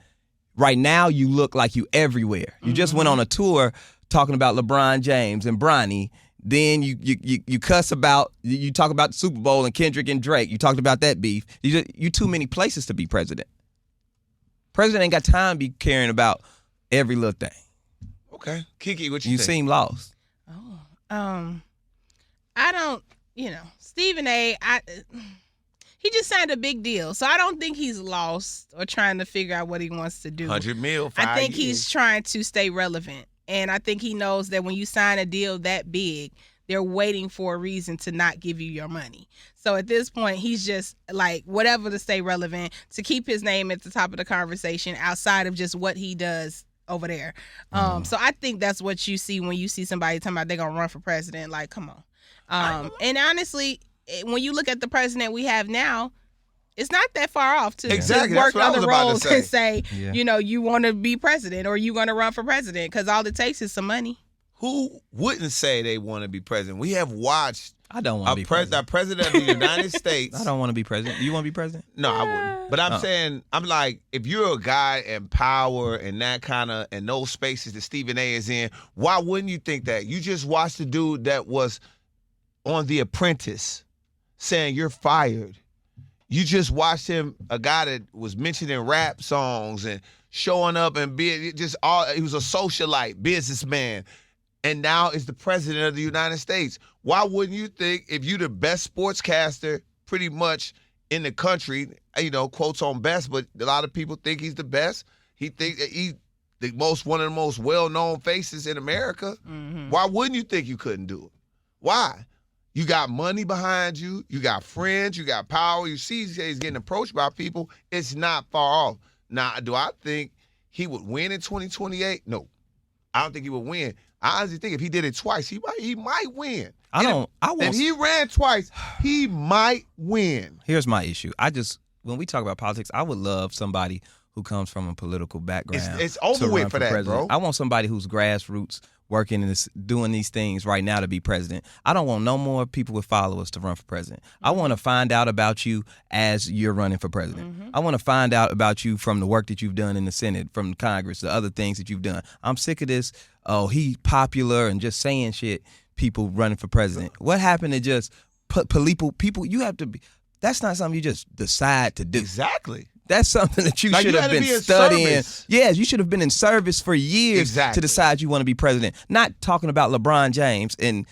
right now you look like you everywhere. You just went on a tour talking about LeBron James and Bronny. Then you cuss about, you talk about the Super Bowl and Kendrick and Drake. You talked about that beef. You too many places to be president. President ain't got time to be caring about every little thing. Okay. KeKe, what you You think? seem lost. I don't, Stephen A. He just signed a big deal, so I don't think he's lost or trying to figure out what he wants to do. 100 mil, 5 I think years. he's trying to stay relevant, and I think he knows that when you sign a deal that big, they're waiting for a reason to not give you your money. So at this point, he's just like whatever to stay relevant, to keep his name at the top of the conversation outside of just what he does over there. So I think that's what you see when you see somebody talking about they're gonna run for president. Like, come on. And honestly, when you look at the president we have now, it's not that far off to Exactly, work that's what I was other about to roles say. and say, Yeah. you want to be president or you going to run for president, because all it takes is some money. Who wouldn't say they want to be president? We have watched I don't want to be president. our president of the United States. I don't want to be president. You want to be president? No, I wouldn't. But I'm saying, I'm like, if you're a guy in power and that kind of, and those spaces that Stephen A. is in, why wouldn't you think that? You just watched the dude that was on The Apprentice saying you're fired. You just watched him, a guy that was mentioned in rap songs and showing up and being he was a socialite, businessman, and now is the president of the United States. Why wouldn't you think, if you're the best sportscaster pretty much in the country, quotes on best, but a lot of people think he's the best. He think he one of the most well-known faces in America. Why wouldn't you think you couldn't do it? Why? You got money behind you. You got friends. You got power. You see he's getting approached by people. It's not far off. Now, do I think he would win in 2028? No. I don't think he would win. I honestly think if he did it twice, he might win. If he ran twice, he might win. Here's my issue. When we talk about politics, I would love somebody who comes from a political background. It's over with for that, president. bro. I want somebody who's grassroots, working and doing these things right now to be president. I don't want no more people with followers to run for president. I want to find out about you as you're running for president. I want to find out about you from the work that you've done in the Senate, from Congress, the other things that you've done. I'm sick of this, he's popular and just saying shit, people running for president. What happened to just people, you have to be, that's not something you just decide to do. Exactly. That's something that you should have been studying. Yes, you should have been in service for years to decide you want to be president. Not talking about LeBron James and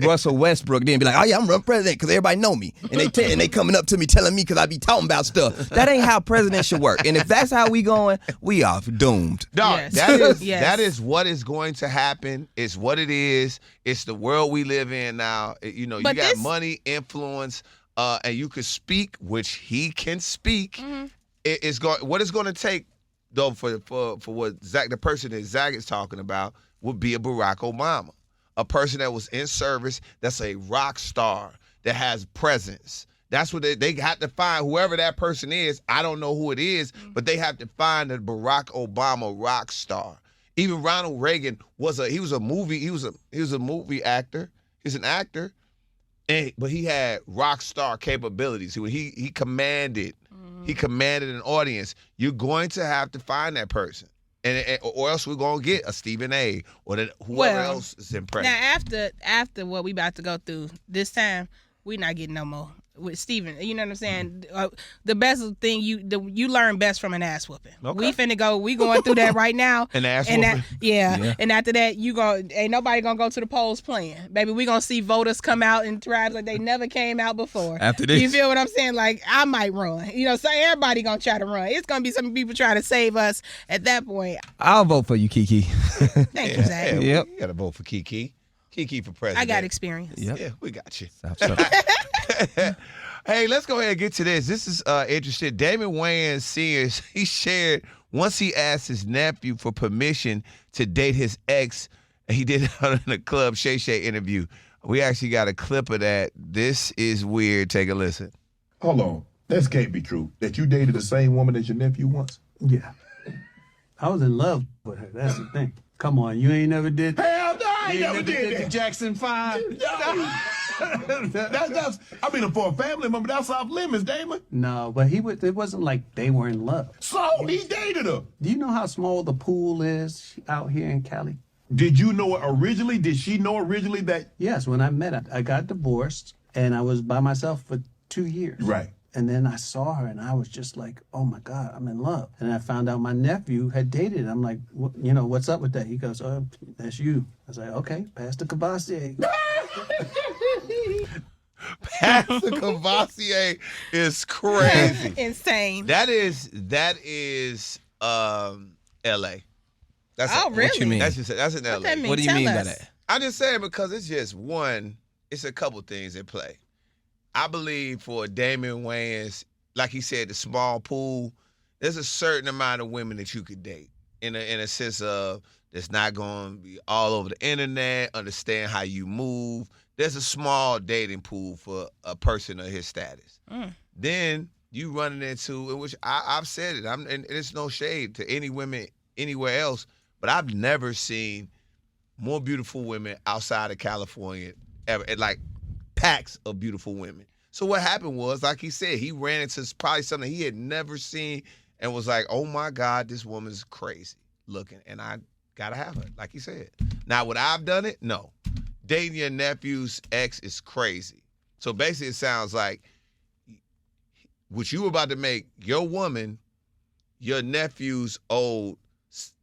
Russell Westbrook, then be like, oh yeah, I'm running president because everybody know me, and they coming up to me telling me because I be talking about stuff. That ain't how presidents should work. And if that's how we going, we are doomed. No, that is what is going to happen. It's what it is. It's the world we live in now. You know, you got money, influence. And you could speak, which he can speak. What it's going to take, though, for what the person that Zach is talking about, would be a Barack Obama, a person that was in service, that's a rock star, that has presence. That's what they have to find. Whoever that person is, I don't know who it is, but they have to find a Barack Obama rock star. Even Ronald Reagan was a movie actor. He's an actor. But he had rock star capabilities. He commanded an audience. You're going to have to find that person, or else we're gonna get a Stephen A. or whoever else is impressed. Now after what we about to go through this time, we're not getting no more with Stephen. You know what I'm saying? The best thing you learn best from an ass whooping. Okay. We going through that right now. An ass whooping. And after that, ain't nobody gonna go to the polls playing. Baby, we gonna see voters come out in tribes like they never came out before. After this. You feel what I'm saying? Like, I might run. You know, so everybody gonna try to run. It's gonna be some people trying to save us at that point. I'll vote for you, KeKe. Thank you, Zach. You gotta vote for KeKe. KeKe for president. I got experience. Yep. Yeah, we got you. So. Hey, let's go ahead and get to this. This is interesting. Damon Wayans Sr., he shared once he asked his nephew for permission to date his ex. He did it in a Club Shay Shay interview. We actually got a clip of that. This is weird. Take a listen. Hold on. This can't be true. That you dated the same woman as your nephew once? Yeah. I was in love with her. That's the thing. Come on, you ain't never did. Hell no, I ain't never did that. The Jackson 5. No. that's I mean, for a family member, that's off limits, Damon. No, but it wasn't like they were in love. So he dated her. Do you know how small the pool is out here in Cali? Did you know it originally? Did she know originally that? Yes, when I met her, I got divorced and I was by myself for 2 years. Right. And then I saw her and I was just like, oh my God, I'm in love. And I found out my nephew had dated. I'm like, what's up with that? He goes, oh, that's you. I was like, okay, Pastor Cavassier. Pastor Cavassier is crazy. Insane. That is L.A. Really? What you mean? That's in L.A. That mean? What do you Tell mean by us. that? I'm just saying because it's just it's a couple things at play. I believe for Damon Wayans, like he said, the small pool, there's a certain amount of women that you could date in a sense of that's not going to be all over the internet, understand how you move. There's a small dating pool for a person of his status. Then you running into, in which I've said it, and it's no shade to any women anywhere else, but I've never seen more beautiful women outside of California ever, like packs of beautiful women. So what happened was, like he said, he ran into probably something he had never seen and was like, oh my God, this woman's crazy looking, and I gotta have her, like he said. Now, would I've done it? No. Dating your nephew's ex is crazy. So basically it sounds like what you were about to make your woman your nephew's old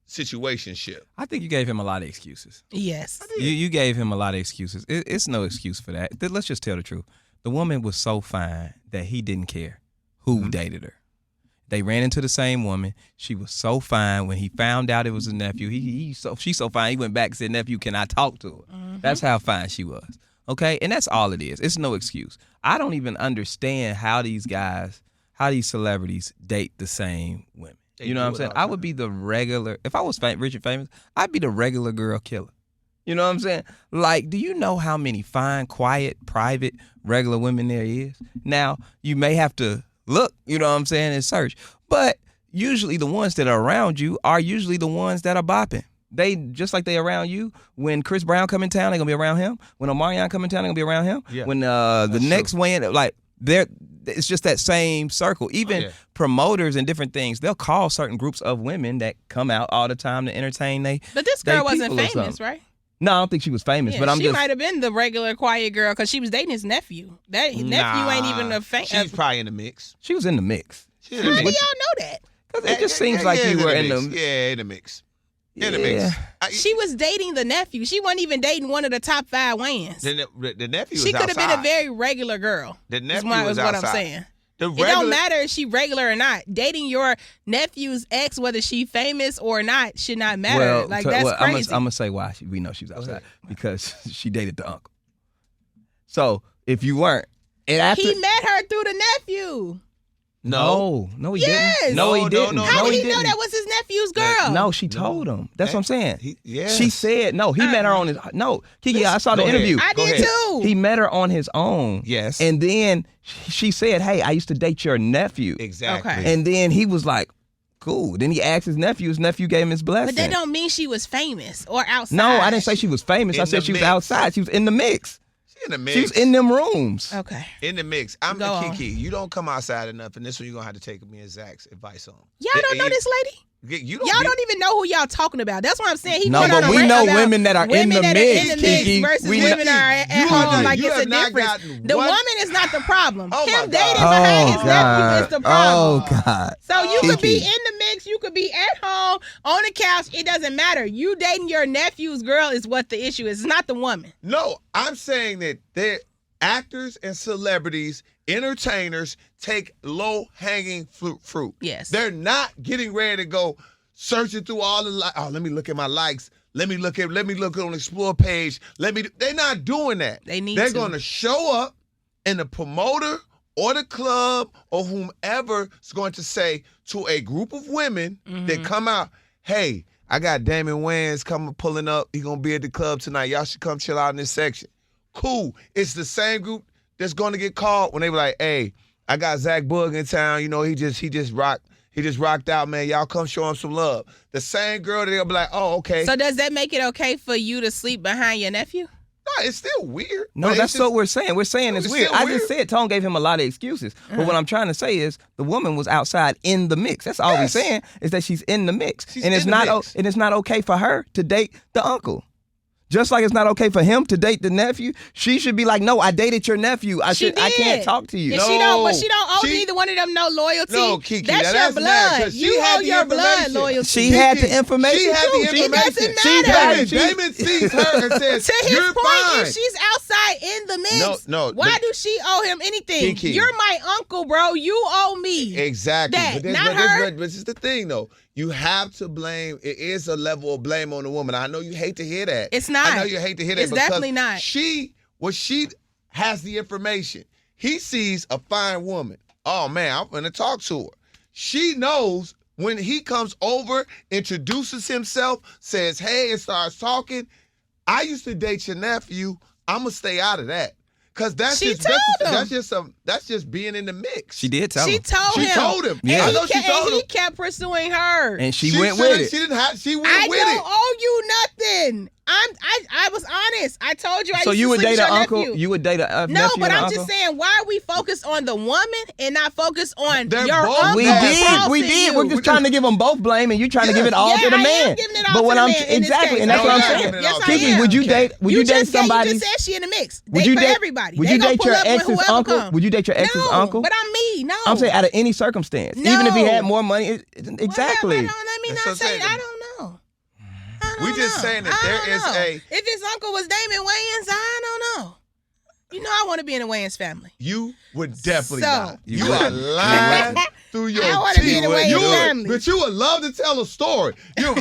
situationship. I think you gave him a lot of excuses. Yes. You gave him a lot of excuses. It's no excuse for that. Let's just tell the truth. The woman was so fine that he didn't care who dated her. They ran into the same woman. She was so fine. When he found out it was a nephew, she's so fine. He went back and said, "Nephew, can I talk to her?" Mm-hmm. That's how fine she was. Okay, and that's all it is. It's no excuse. I don't even understand how these celebrities date the same women. You know what I'm saying? I would be the regular. If I was rich and famous, I'd be the regular girl killer. You know what I'm saying? Like, do you know how many fine, quiet, private, regular women there is? Now, you may have to look, you know what I'm saying, and search. But usually the ones that are around you are usually the ones that are bopping. They, just like they around you, when Chris Brown come in town, they're going to be around him. When Omarion come in town, they're going to be around him. Yeah. When the next Wayans, like, it's just that same circle. Even promoters and different things, they'll call certain groups of women that come out all the time to entertain But this girl wasn't famous, right? No, I don't think she was famous. Yeah, but she might have been the regular quiet girl because she was dating his nephew. Nephew ain't even a famous. She's probably in the mix. She was in the mix. How do y'all know that? Because it just seems like you were in the mix. Yeah, in the mix. In the mix. She was dating the nephew. She wasn't even dating one of the top 5 Wayans. The nephew was She could have been outside. a very regular girl. The nephew is was what outside. I'm saying. It don't matter if she regular or not. Dating your nephew's ex, whether she famous or not, should not matter. That's crazy. I'm going to say why we know she's outside. Because she dated the uncle. So, if you weren't... He met her through the nephew. No, he didn't. No, he didn't. How did he know that was his nephew's girl? No, she told him. That's what I'm saying. Yes. She said, no, he met her on his... No, KeKe, I saw the interview. I did too. He met her on his own. Yes. And then she said, hey, I used to date your nephew. Exactly. Okay. And then he was like, cool. Then he asked his nephew. His nephew gave him his blessing. But that don't mean she was famous or outside. No, I didn't say she was famous. I said she was outside. She was in the mix. In the mix. She was in them rooms. Okay. In the mix. I'm the Go on. KeKe. You don't come outside enough, and this one you're going to have to take me and Zach's advice on. Y'all don't know this lady? You Y'all don't even know who y'all talking about. That's what I'm saying. He No, went on but a we rant know about women that are in the mix, KeKe. versus We women know- are at home. Like, you it's a have not difference. gotten The one- woman is not the problem. Oh, my Him God. dating behind his nephew is the problem. Oh, God. So you could be KeKe. in the mix, you could be at home, on the couch, it doesn't matter. You dating your nephew's girl is what the issue is. It's not the woman. No, I'm saying that they're actors and celebrities, entertainers take low-hanging fruit. Yes. They're not getting ready to go searching through all the let me look at my likes. Let me look on the explore page. They're not doing that. They're going to show up, and the promoter or the club or whomever is going to say to a group of women that come out, hey, I got Damon Wayans pulling up. He's going to be at the club tonight. Y'all should come chill out in this section. Cool. It's the same group that's going to get called when they were like, hey, I got Zach Boog in town. You know, he just rocked out, man. Y'all come show him some love. The same girl, they'll be like, oh, okay. So does that make it okay for you to sleep behind your nephew? No, it's still weird. No, But that's it's just- what we're saying. We're saying it's weird. still I weird. just said Tone gave him a lot of excuses. But what I'm trying to say is the woman was outside in the mix. That's all we're Yes. saying is that she's in the mix. She's and it's in the not mix. and it's not okay for her to date the uncle. Just like it's not okay for him to date the nephew, she should be like, no, I dated your nephew. I can't talk to you. And she don't owe neither one of them no loyalty. No, KeKe, that's now your that's mad, blood. 'cause she You had owe the your blood information. loyalty. She had the information She had too. the information. It doesn't matter. Damon sees her and says, To his you're point, fine. if she's outside in the mix, No, why do she owe him anything? KeKe. You're my uncle, bro. You owe me. Exactly. That, this, not her. But this is the thing, though. You have to blame. It is a level of blame on the woman. I know you hate to hear that. It's not. I know you hate to hear that. It's because definitely not. She has the information. He sees a fine woman. Oh, man, I'm going to talk to her. She knows when he comes over, introduces himself, says, hey, and starts talking, I used to date your nephew. I'm going to stay out of that. Because that's just being in the mix. She did tell She him. told him. She told him. Yeah. I And know she told him. he kept pursuing her. And she went with it. She didn't have. She went I with don't it. owe you nothing. I was honest. I told you I So used you to would sleep date with an your uncle? nephew. You would date a No, nephew but and an I'm uncle? just saying, why are we focused on the woman and not focused on They're your both uncle? We bad. did. We're just trying to give them both blame, and you're trying to give it all Yeah, to the I am man. giving it all But to what the I'm man in this exactly, case. and that's No, what I'm you're not saying. giving it all to Yes, I KeKe, am. would you date? Would you date somebody? You just said she in the mix. Would Date you for date everybody. Would They you gonna date pull your up with ex's whoever uncle? come. Would you date your ex's No, uncle? but I'm me. No. I'm saying out of any circumstance, even if he No. had more money. Exactly. Whatever, let me That's not what say. I'm saying. I don't know. I We don't just know. saying that I there don't is know. a- If his uncle was Damon Wayans, I don't know. You know I want to be in the Wayans family. You would definitely So- not. You would. are lying through your I wanna be in the teeth. Wayans You would- family. But you would love to tell a story. You'd be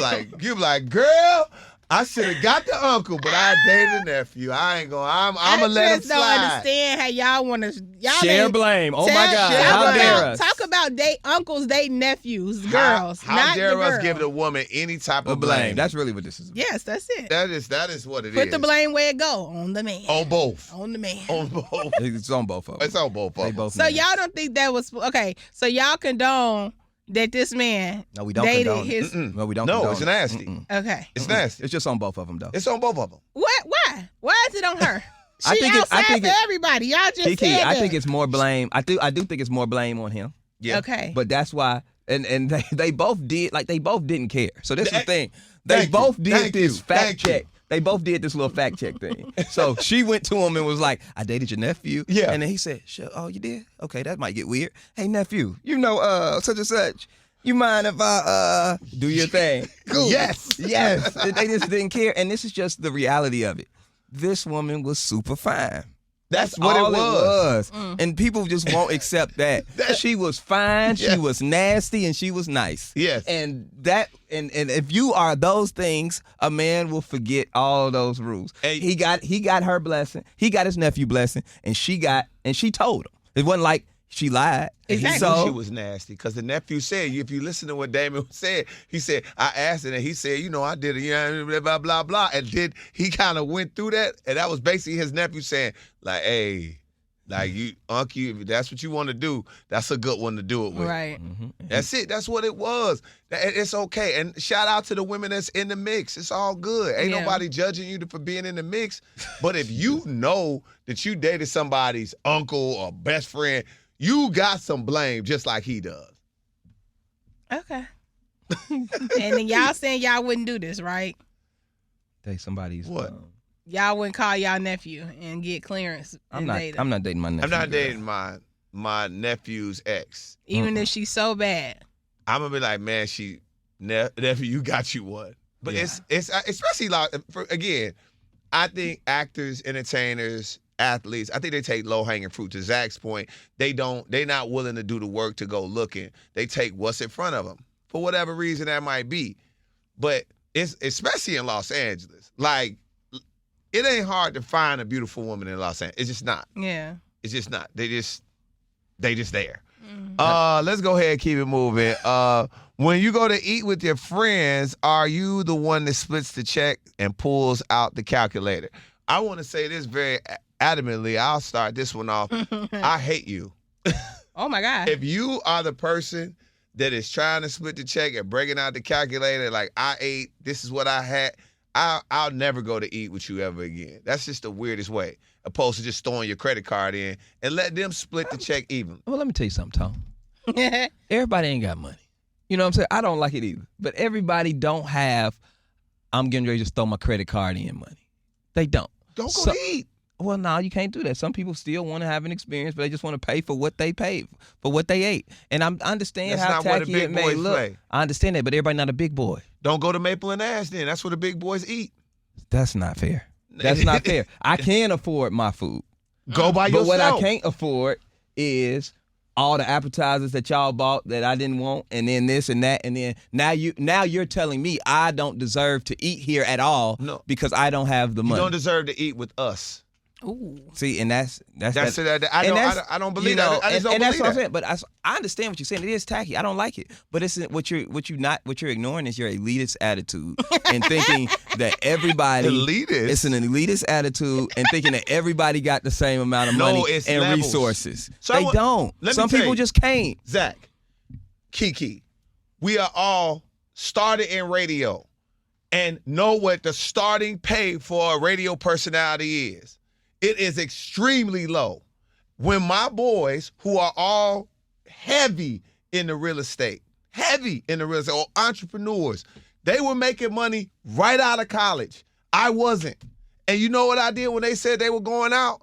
like, girl, I should have got the uncle, but I dated the nephew. I ain't gonna. I'm gonna let him just don't slide. understand how y'all want to. Y'all Share ain't- blame. Oh my Tell- God. share How blame. dare us? Talk about date uncles, date nephews, How- girls. How not dare the us girl. give the woman any type The of blame. blame? That's really what this is about. Yes, that's it. That is what it is. Put the blame where it go, on the man. on both. On the man. On both. It's on both of them. It's on both of They them. both So nasty. y'all don't think that was okay? So y'all condone that this man No, we don't dated condone it. his? No, we don't No, condone it's it. nasty. Mm-mm. Okay. It's nasty. It's just on both of them, though. It's on both of them. What? Why? Why is it on her? She I think outside it- for everybody. Y'all just KeKe, said I that. think it's more blame. I do think it's more blame on him. Yeah. Okay. But that's why, and they both did, like, they both didn't care. So this is the thing. They Thank you. both did Thank this you. fact Thank you. check. They both did this little fact check thing. So she went to him and was like, I dated your nephew. Yeah. And then he said, sure, oh, you did? Okay, that might get weird. Hey, nephew, you know such and such. You mind if I do your thing? Cool. Yes. Yes. They just didn't care. And this is just the reality of it. This woman was super fine. That's what all it was. And people just won't accept that. She was fine, Yeah. she was nasty, and she was nice. Yes. And that and if you are those things, a man will forget all those rules. Hey. He got her blessing, he got his nephew blessing, and she told him. It wasn't like she lied. And he Exactly. knew So she was nasty because the nephew said, if you listen to what Damon said, he said, I asked it and he said, I did it, blah, blah, blah. And then he kind of went through that. And that was basically his nephew saying, like, hey, like you, uncle, if that's what you want to do, that's a good one to do it with. Right. That's it. That's what it was. It's okay. And shout out to the women that's in the mix. It's all good. Ain't Yeah. nobody judging you for being in the mix. But if you know that you dated somebody's uncle or best friend, you got some blame just like he does. Okay. And then y'all saying y'all wouldn't do this, right? Date somebody's What? Y'all wouldn't call y'all nephew and get clearance. I'm and date him. not dating my nephew. I'm not girl. dating my nephew's ex. Even if she's so bad. I'm gonna be like, man, nephew, you got you one. But it's especially like again, I think actors, entertainers, athletes, I think they take low hanging fruit. To Zach's point, they're not willing to do the work to go looking. They take what's in front of them for whatever reason that might be. But it's especially in Los Angeles, like it ain't hard to find a beautiful woman in Los Angeles. It's just not. Yeah. It's just not. They just there. Let's go ahead and keep it moving. When you go to eat with your friends, are you the one that splits the check and pulls out the calculator? I want to say this very adamantly. I'll start this one off. I hate you. Oh my God. If you are the person that is trying to split the check and breaking out the calculator, like I ate, this is what I had, I'll never go to eat with you ever again. That's just the weirdest way, opposed to just throwing your credit card in and let them split the check even. Well, let me tell you something, Tom. Everybody ain't got money. You know what I'm saying? I don't like it either. But everybody don't have, I'm getting ready to just throw my credit card in money. They don't. Don't go to eat. Well, no, you can't do that. Some people still want to have an experience, but they just want to pay for what they paid, for what they ate. And I understand That's how not where the tacky big it may boys look. play. I understand that, but everybody not a big boy. Don't go to Maple and Ash then. That's where the big boys eat. That's not fair. That's not fair. I can afford my food. Go by But yourself. what I can't afford is all the appetizers that y'all bought that I didn't want, and then this and that, and then now you're telling me I don't deserve to eat here at all because I don't have the You money. don't deserve to eat with us. Ooh. See, and that's I don't believe that. I just don't and that's believe what I'm that. saying. But I understand what you're saying. It is tacky. I don't like it. But it's what you're ignoring is your elitist attitude and thinking that everybody Elitist? It's an elitist attitude and thinking that everybody got the same amount of money it's and levels. resources. So They don't. let me Some tell people you. just can't. Zach, KeKe, we are all started in radio and know what the starting pay for a radio personality is. It is extremely low. When my boys, who are all heavy in the real estate, or entrepreneurs, they were making money right out of college. I wasn't. And you know what I did when they said they were going out?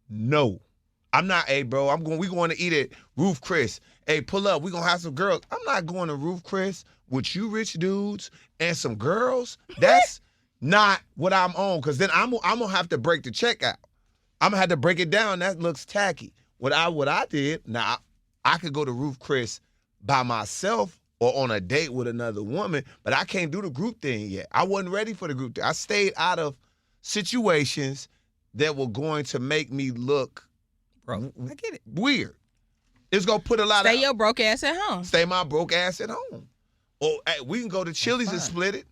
No. I'm not, hey, bro, we going to eat at Roof Chris. Hey, pull up. We going to have some girls. I'm not going to Roof Chris with you rich dudes and some girls. That's not what I'm on, because then I'm going to have to break the check out. I'm gonna have to break it down. That looks tacky. What I did, now I could go to Ruth Chris by myself or on a date with another woman, but I can't do the group thing yet. I wasn't ready for the group thing. I stayed out of situations that were going to make me look Bro, I get it. weird. It's gonna put a lot Stay of your broke ass at home. stay my broke ass at home. Or hey, we can go to Chili's and fine. split it.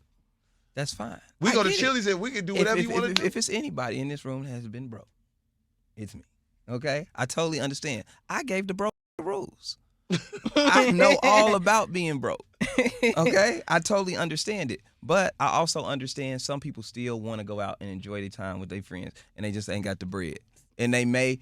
That's fine. We I go to get it. Chili's and we can do whatever you want to do. If it's anybody in this room that has been broke, it's me. Okay? I totally understand. I gave the broke the rules. I know all about being broke. Okay? I totally understand it. But I also understand some people still want to go out and enjoy their time with their friends and they just ain't got the bread. And they may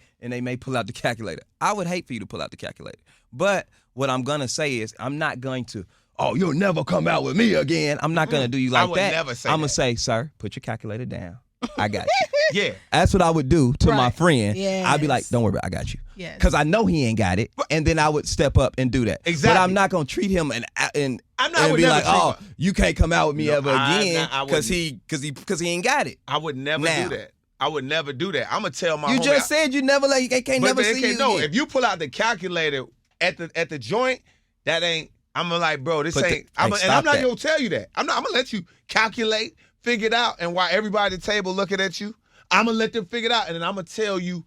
pull out the calculator. I would hate for you to pull out the calculator. But what I'm gonna say is I'm not going to, oh, you'll never come out with me again. I'm not gonna do you like I would that. never say I'm gonna that. say, sir, put your calculator down. I got you. Yeah. That's what I would do to my Right. friend. Yes. I'd be like, don't worry about it, I got you. Yes. Because I know he ain't got it. And then I would step up and do that. Exactly. But I'm not going to treat him and I would be never like, treat oh, him. you can't come out with me No, ever again I because wouldn't. he ain't got it. I would never Now. do that. I would never do that. I'm gonna tell my You homie, just said you never like you can't never see you no, again. if you pull out the calculator at the joint, that ain't. I'm gonna like, bro, this But ain't. hey, and I'm stop not that. gonna tell you that. I'm gonna let you calculate, figure it out, and while everybody at the table looking at you, I'm gonna let them figure it out, and then I'm gonna tell you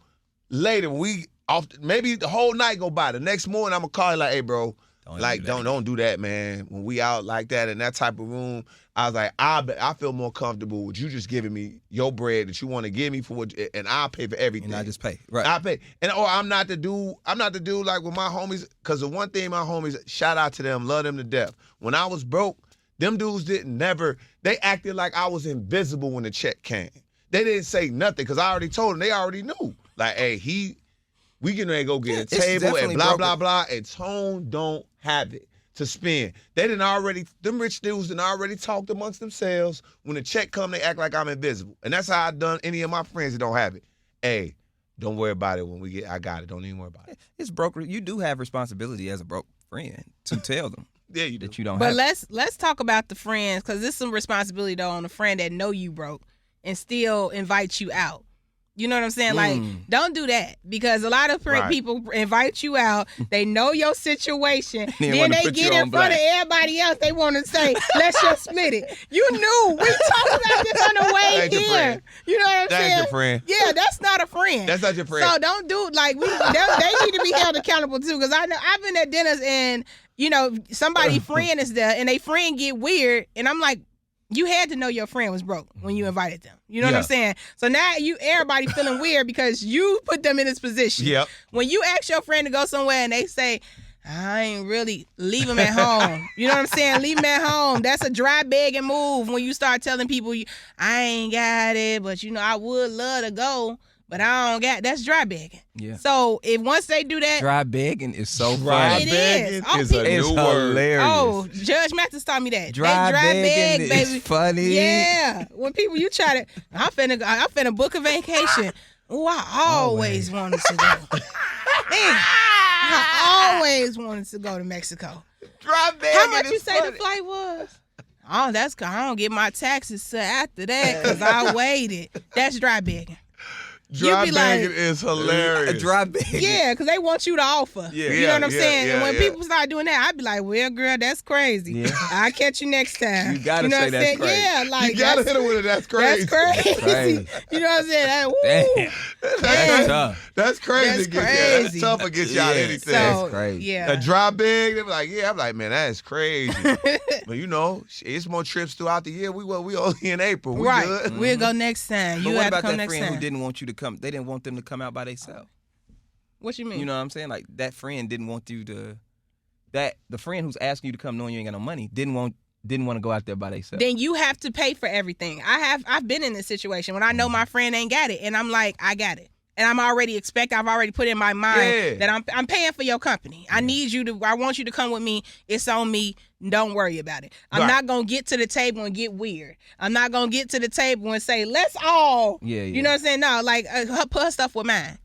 later. Maybe the whole night go by. The next morning, I'm gonna call you like, hey, bro, don't do that, man. When we out like that in that type of room, I was like, I feel more comfortable with you just giving me your bread that you want to give me for what, and I'll pay for everything. And I just pay. Right. I pay. Or I'm not the dude like with my homies, because the one thing my homies, shout out to them, love them to death. When I was broke, them dudes they acted like I was invisible when the check came. They didn't say nothing because I already told them, they already knew. Like, hey, we getting ready to go get a It's table and definitely blah, broken. blah, blah, and Tone don't have it to spend. Them rich dudes done already talked amongst themselves. When the check come, they act like I'm invisible. And that's how I done any of my friends that don't have it. Hey, don't worry about it when I got it. Don't even worry about it. It's broke. You do have responsibility as a broke friend to tell them Yeah, you do. that you don't But have. let's talk about the friends, because there's some responsibility though on the friend that know you broke and still invite you out. You know what I'm saying? Like, don't do that, because a lot of people invite you out. They know your situation. They then wanna they put get you in on front blast. of everybody else. They want to say, let's just split it. You knew. We talked about this on the way That's your here. friend. You know what I'm That's saying? your friend. Yeah, that's not a friend. That's not your friend. So don't do, like, they need to be held accountable too, because I know I've been at dinners and, somebody's friend is there and they friend get weird, and I'm like, you had to know your friend was broke when you invited them. You know what I'm saying? So now everybody feeling weird because you put them in this position. Yep. When you ask your friend to go somewhere and they say, I ain't really, leave them at home. You know what I'm saying? Leave them at home. That's a dry begging move when you start telling people, I ain't got it, but I would love to go, but I don't got. That's dry begging. Yeah. So if once they do that, Dry begging is so Dry funny. It begging is. Oh, is a It's new word. hilarious. oh, Judge Mathis taught me that. Dry They begging beg, is baby. funny. Yeah. When people I'm finna book a vacation. Oh, I always wanted to go. Man, I always wanted to go to Mexico. Dry begging How much is you say funny. the flight was? Oh, that's cause I don't get my taxes till after that because I waited. That's dry begging. Dry be like- begging is hilarious. Dry begging. Yeah, because they want you to offer. Yeah. You know what I'm Yeah, saying? yeah, and when yeah. people start doing that, I'd be like, well, girl, that's crazy. Yeah. I'll catch you next time. You gotta know say what I'm that's saying? crazy. Yeah, like You gotta that's, hit it with it. That's crazy. that's crazy. Crazy. You know what I'm saying? Like, woo. Damn. That's Damn. tough. That's crazy. That's to get you. That's crazy. tough to get you out Yeah. anything. So, crazy. yeah. A dry beg, they be like, yeah. I'm like, man, that is crazy. But it's more trips throughout the year. We only in April. We right. good. We'll go next time. But You what have to about come that next friend time. who didn't want you to come? They didn't want them to come out by themselves. What you mean? You know what I'm saying? Like that friend didn't want you to. The friend who's asking you to come, knowing you ain't got no money, didn't want to go out there by themselves. Then you have to pay for everything. I've been in this situation when I know my friend ain't got it, and I'm like, I got it. And I've already put in my mind that I'm paying for your company. I want you to come with me. It's on me. Don't worry about it. I'm not going to get to the table and get weird. I'm not going to get to the table and say, let's all. Yeah. You know what I'm saying? No, like put her stuff with mine.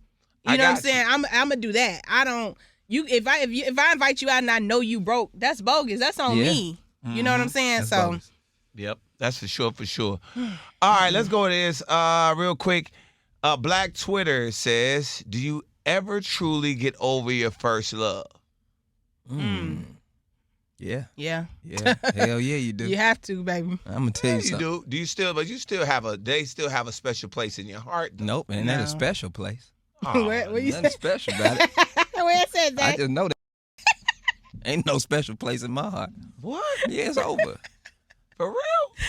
You know what I'm saying? I'm going to do that. I don't. If I invite you out and I know you broke, that's bogus. That's on me. You know what I'm saying? That's so bogus. Yep, that's for sure. All right, let's go to this real quick. Black Twitter says, do you ever truly get over your first love? Yeah. Yeah. Yeah. Hell yeah, you do. You have to, baby. I'm gonna tell you You something. do. Do you still? But you still have they still have a special place in your heart. Nope, and that No. a special place. What you Nothing say? special about it. Where it said I that? just know that. Ain't no special place in my heart. What? Yeah, it's over. For real?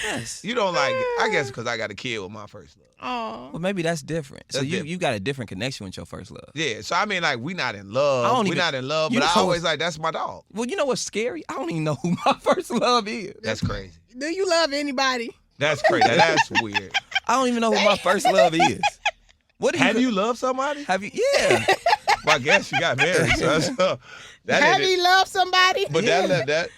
Yes. You don't like it? I guess because I got a kid with my first love. Oh. Well, maybe that's different. So That's you different. got a different connection with your first love. Yeah. So I mean, like, we not in I love. don't We even- not in love. you But I know always what's- like, that's my dog. Well, you know what's scary? I don't even know who my first love is. That's crazy. Do you love anybody? That's crazy. That's weird. I don't even know who my first love is. What do Have you loved somebody? Have you? Yeah. Well, I guess you got married. So that Have ain't he it. loved somebody? But that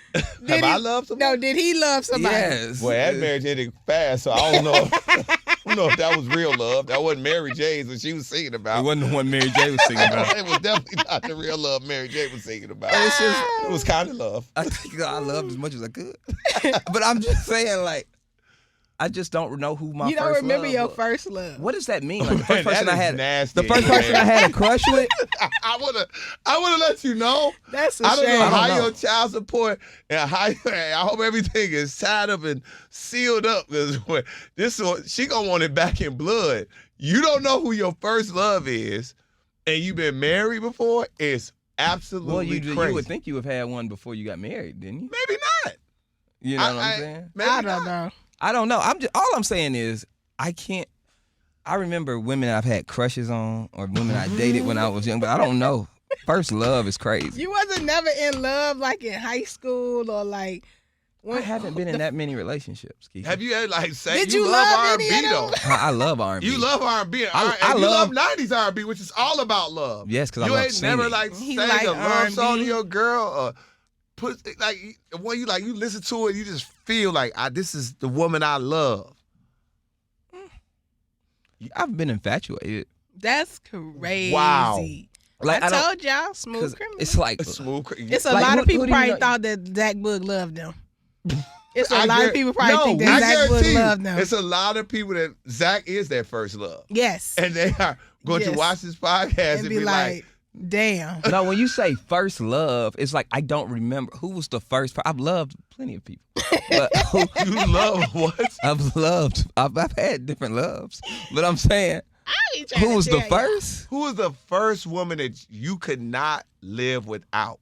have I loved somebody? No, did he love somebody? Yes. Well, that marriage ended fast, so I don't know. I don't know if that was real love. That wasn't Mary J's what she was singing It about. wasn't the one Mary J was singing about. It was definitely not the real love Mary J was singing about. It's just- It was kind of love. I think I loved as much as I could. But I'm just saying, like, I just don't know who my You first don't remember love your was. first love. What does that mean? Like, the Man, first person that I is had, nasty, the first person I man. had a crush with. I wanna let you know. That's a I don't shame. know I how don't know. your child support and how I hope everything is tied up and sealed up because this one she gonna want it back in blood. You don't know who your first love is, and you've been married before. It's absolutely Well, you crazy. would think you have had one before you got married, didn't you? Maybe not. You know what I'm saying? Maybe I don't not. know. I don't know. All I'm saying is I can't. I remember women I've had crushes on or women I dated when I was young, but I don't know. First love is crazy. You wasn't never in love like in high school or like I haven't been in that many relationships, KeKe. Have you had like say Did you you love love any R&B of though? them? I love R&B. You love R&B. I you love- love 90s R&B, which is all about love. Yes, 'cause I you love ain't never singing. like He sang like a love song to R&B. your girl or put like when you listen to it, you just feel like this is the woman I love. I've been infatuated. That's crazy. Wow. Like I don't- told y'all, smooth 'cause criminal. it's like It's smooth. It's a Like, lot who- of people who do you probably know- thought that Zach Boog loved them. It's a I lot guar- of people probably No, think I that Zach guarantee Boog you, loved them. it's a lot of people that Zach is their first love, Yes. and they are going to Yes. watch this podcast And be like, damn. No, when you say first love, it's like I don't remember who was the first. I've loved plenty of people, but you love what? I've had different loves, but I'm saying I ain't trying who to was the tell y'all. first? Who was the first woman that you could not live without?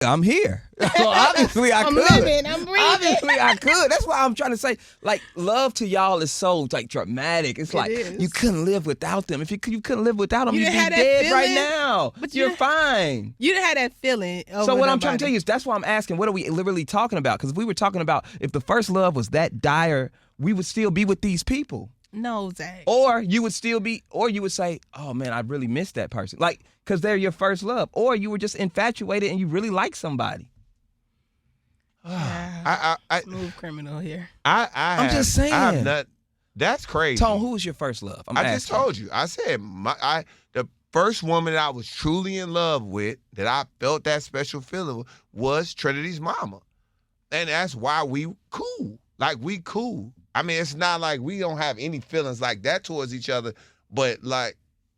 I'm here. So obviously I I'm could. living. I'm breathing. Obviously I could. That's why I'm trying to say, like, love to y'all is so like dramatic. It's like is. you couldn't live without them. If you couldn't live without them, You you'd be didn't have that dead right feeling? now. But you You're didn't- fine. You done had that feeling. So what I'm trying to tell you is that's why I'm asking, what are we literally talking about? Because if we were talking about if the first love was that dire, we would still be with these people. No, Zach. Or you would say, oh man, I really miss that person. Like, because they're your first love. Or you were just infatuated and you really like somebody. I Smooth criminal here. I'm just saying. I have not, that's crazy. Tone, who was your first love? I just told you. I said the first woman that I was truly in love with, that I felt that special feeling, was Trinity's mama, and that's why we cool. Like we cool. I mean, it's not like we don't have any feelings like that towards each other, but like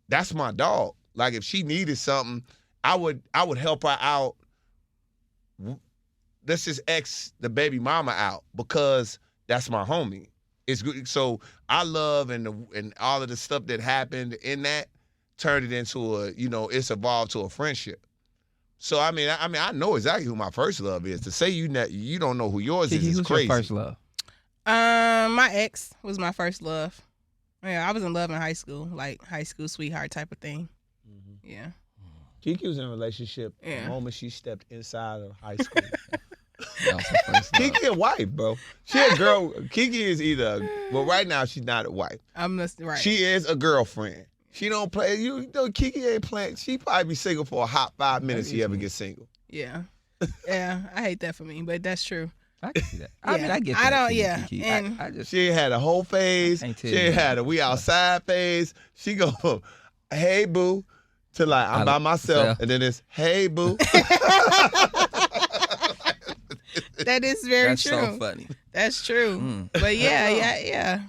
that's my dog. Like if she needed something, I would help her out. Let's just X the baby mama out because that's my homie. It's good. So I love and all of the stuff that happened in that turned it into it's evolved to a friendship. So I mean I know exactly who my first love is. To say you don't know who yours is Who's crazy. your first love? My ex was my first love. Yeah, I was in love in high school, like high school sweetheart type of thing. Mm-hmm. Yeah. KeKe was in a relationship Yeah. the moment she stepped inside of high school. That was her first love. KeKe a wife, bro. She a girl. KeKe is right now she's not a wife. I'm not right. She is a girlfriend. She don't play. KeKe ain't playing. She probably be single for a hot 5 minutes. She ever get single. Yeah. Yeah. I hate that for me, but that's true. I can see that. I Yeah. mean, I get I that. don't- for you, yeah, KeKe. and- I just She ain't had a whole phase. I can't tell She you ain't that. had a we outside phase. She go from hey boo to like I'm by myself, and then it's hey boo. That is very that's true. so funny. That's true. Mm. But yeah.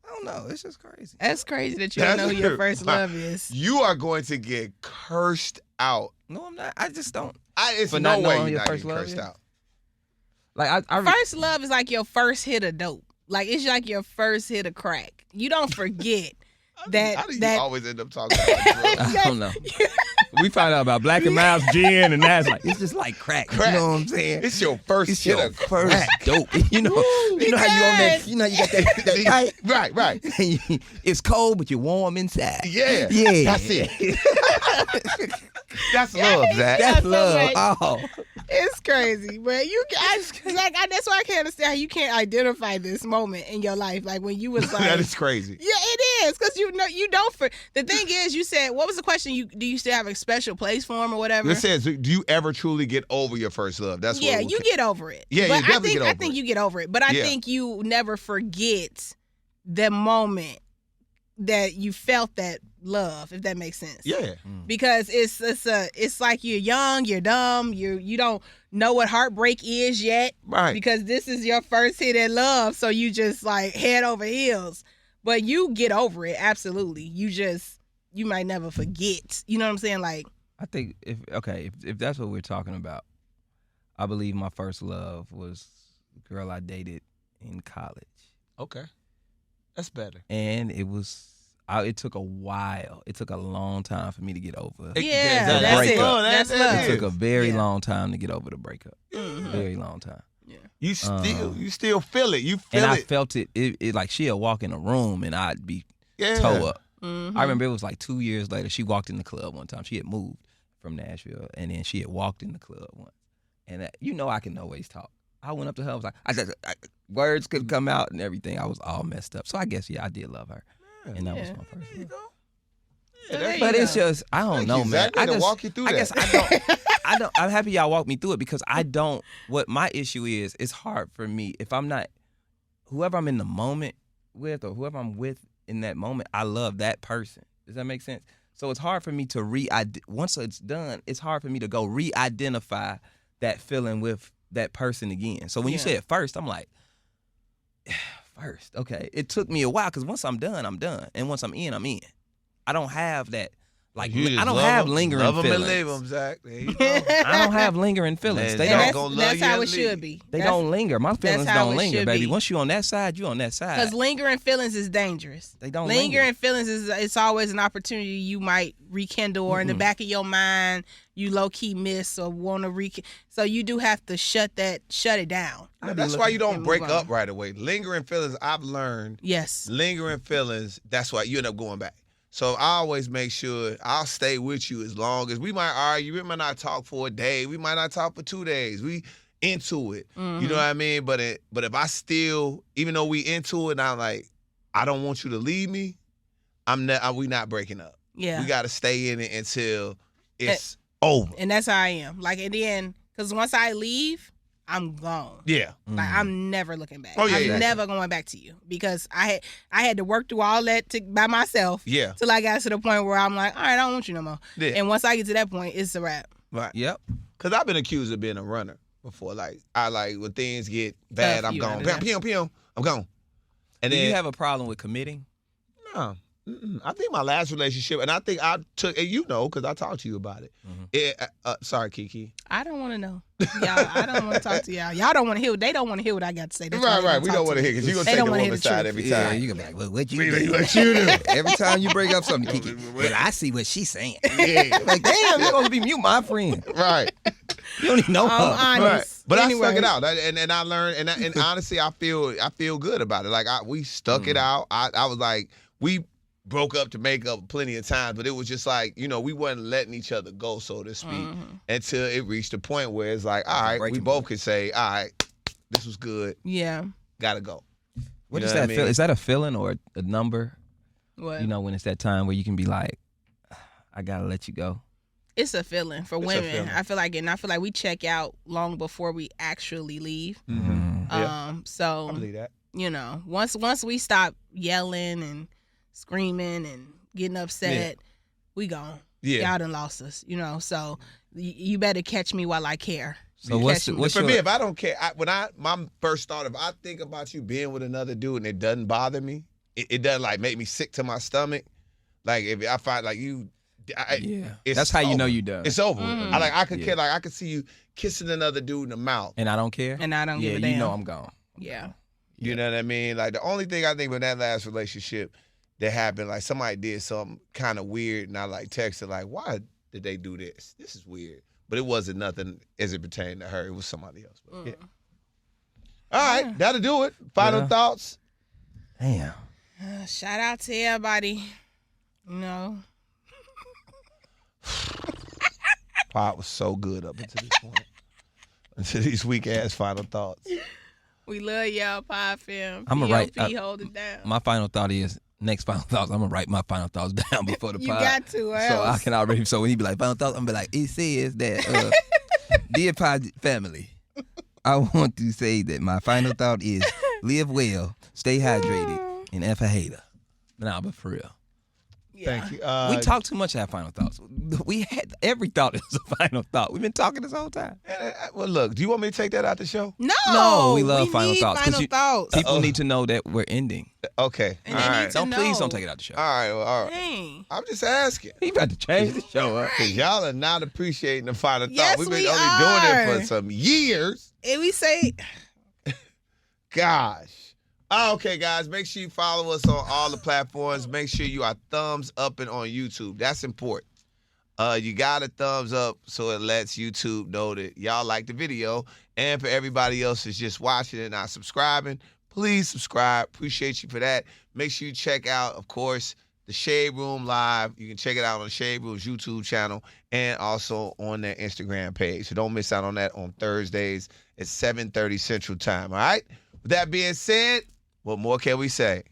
I don't know. It's just crazy. That's crazy that you don't know who your first love is. You are going to get cursed out. No, I'm not. I just don't. It's For no not way knowing you're your not first getting love, cursed yeah. out. Like I First love is like your first hit of dope. Like it's like your first hit of crack. You don't forget that. How do you that always end up talking about drugs? I don't know. We find out about Black and Miles gin, and that's like it's just like crack. Crack. You know what I'm saying? It's your first It's hit your of first crack. dope. You know how you on that. You know how you got that Right, right. It's cold, but you're warm inside. Yeah. Yeah. That's it. That's love, Zach. That's so love. much. Oh. It's crazy, but that's why I can't understand how you can't identify this moment in your life, like when you was like, That is crazy. yeah, it is, because you know you don't. The thing is, you said, what was the question? Do you still have a special place for him or whatever? It says, do you ever truly get over your first love? That's Yeah, what you get over it. Yeah, but you definitely get over I think it. you get over it, but I Yeah. think you never forget the moment that you felt that love, if that makes sense. Yeah. Because it's like you're young, you're dumb, you don't know what heartbreak is yet. Right. Because this is your first hit at love, so you just like head over heels. But you get over it, absolutely. You might never forget. You know what I'm saying? Like, I think if that's what we're talking about, I believe my first love was a girl I dated in college. Okay. That's better. And it took a while. It took a long time for me to get over. yeah, That's that's it. breakup. That's That love. is. It took a very Yeah. long time to get over the breakup. Mhm. Very long time. You still feel it. You feel And I it. felt it like she'll walk in a room and I'd be Yeah. toe up. Mhm. I remember it was like 2 years later. She walked in the club one time. She had moved from Nashville, and then she had walked in the club once. And I can always talk. I went up to her. I was like, words could come out and everything. I was all messed up. So I guess I did love her, and that was my first love. There But you it's go. just I don't Thank know, you, man. Zach. Way to walk you through I that. guess I don't. I'm happy y'all walked me through it because I don't. What my issue is, it's hard for me if I'm not whoever I'm in the moment with or whoever I'm with in that moment. I love that person. Does that make sense? So it's hard for me to once it's done, it's hard for me to go re-identify that feeling with that person again. So when you say it first, I'm like, first, okay. It took me a while because once I'm done, I'm done, and once I'm in, I'm in. I don't have that. Like You just I don't love have 'em, lingering love 'em feelings. and leave 'em, Zach. There you go. I don't have lingering feelings. Man, They y'all don't. gonna love That's you how and it leave. should be. They don't linger. My feelings how don't it linger, should baby. be. Once you on that side, you on that side. Because lingering feelings is dangerous. They don't Lingering linger. feelings it's always an opportunity you might rekindle, or in the back of your mind you low key miss or want to rekindle. So you do have to shut it down. That's why you don't and break move up on. right away. Lingering feelings, I've learned. Yes. Lingering feelings, that's why you end up going back. So I always make sure I'll stay with you as long as we might argue. We might not talk for a day. We might not talk for 2 days. We into it. Mm-hmm. You know what I mean? But if I still, even though we into it, and I'm like, I don't want you to leave me, we not breaking up. Yeah. We got to stay in it until it's over. And that's how I am. Like, at the end, because once I leave, I'm gone. Yeah. Like, I'm never looking back. Oh, yeah, I'm yeah. never going back to you, because I had to work through all that by myself. Yeah. Till I got to the point where I'm like, all right, I don't want you no more. Yeah. And once I get to that point, it's a wrap. Right. Yep. Because I've been accused of being a runner before. Like, when things get bad, I'm you gone. understand. Pew, pew, pew, I'm gone. And Do then you have a problem with committing? No. I think my last relationship, and I think I took, and you know, because I talked to you about it. Sorry, KeKe. I don't want to know. Y'all, I don't want to talk to y'all. Y'all don't want to hear. They don't want to hear what I got to say. That's why they Right. don't We talk don't want to me. hear, because you're going They to take don't the wanna hear woman's the side truth. every Yeah, time. you gonna be like, well, what you What do? you do? Every time you bring up something, KeKe, well, I see what she's saying. Yeah. Like, damn, you're supposed to be mute my friend. Right. You don't even know her. I'm honest. But Anyway. I stuck it out, and I learned, and honestly, I feel good about it. Like we stuck it out. I was like, we broke up to make up plenty of times, but it was just like, we wasn't letting each other go, so to speak, until it reached a point where it's like, all right, we Breaking both could say, all right, this was good, Yeah. gotta go. What You is know that what I feel? mean? Is that a feeling or a number? What? When it's that time where you can be like, I gotta let you go. It's a feeling for It's a women. feeling. I feel like we check out long before we actually leave. Yeah. So I believe that. once we stop yelling and screaming and getting upset, we gone. Yeah. Y'all done lost us. So you better catch me while I care. So You what's catch me. what's For your, me, if I don't care, my first thought, if I think about you being with another dude and it doesn't bother me, it doesn't like make me sick to my stomach. Like if I find like that's how you know you done. It's over. I could see you kissing another dude in the mouth, and I don't care. And I don't give a damn. You know I'm gone. Yeah. You know what I mean? Like the only thing I think with that last relationship that happened, like somebody did something kind of weird, and I like texted like, why did they do this? This is weird. But it wasn't nothing as it pertained to her. It was somebody else. But, yeah. All right, that'll do it. Final thoughts? Damn. Shout out to everybody. You know. Pod was so good up until this point. Until these weak ass final thoughts. We love y'all, Pod Fam. I'm gonna write. Hold it down. My final thought is next final thoughts. I'm gonna write my final thoughts down before the pod. You got to, or so else. I can already. So when he be like final thoughts, I'm gonna be like, it says that, dear Pod family, I want to say that my final thought is live well, stay hydrated, and F a hater. Nah, but for real. Yeah. Thank you. We talk too much to have final thoughts. We had every thought is a final thought. We've been talking this whole time. Well, look, do you want me to take that out the show? No, we love final need thoughts. Final thoughts. People need to know that we're ending. Okay. And all they right. need to know. Please don't take it out the show. All right. Well, all right. Dang. I'm just asking. You got to change the show up. Because y'all are not appreciating the final thought. Yes, We've been we only are. doing it for some years. And we say, Gosh. Okay, guys, make sure you follow us on all the platforms. Make sure you are thumbs up and on YouTube. That's important. You got a thumbs up so it lets YouTube know that y'all like the video. And for everybody else that's just watching and not subscribing, please subscribe. Appreciate you for that. Make sure you check out, of course, the Shade Room Live. You can check it out on the Shade Room's YouTube channel and also on their Instagram page. So don't miss out on that on Thursdays at 7:30 Central Time, all right? With that being said, what more can we say?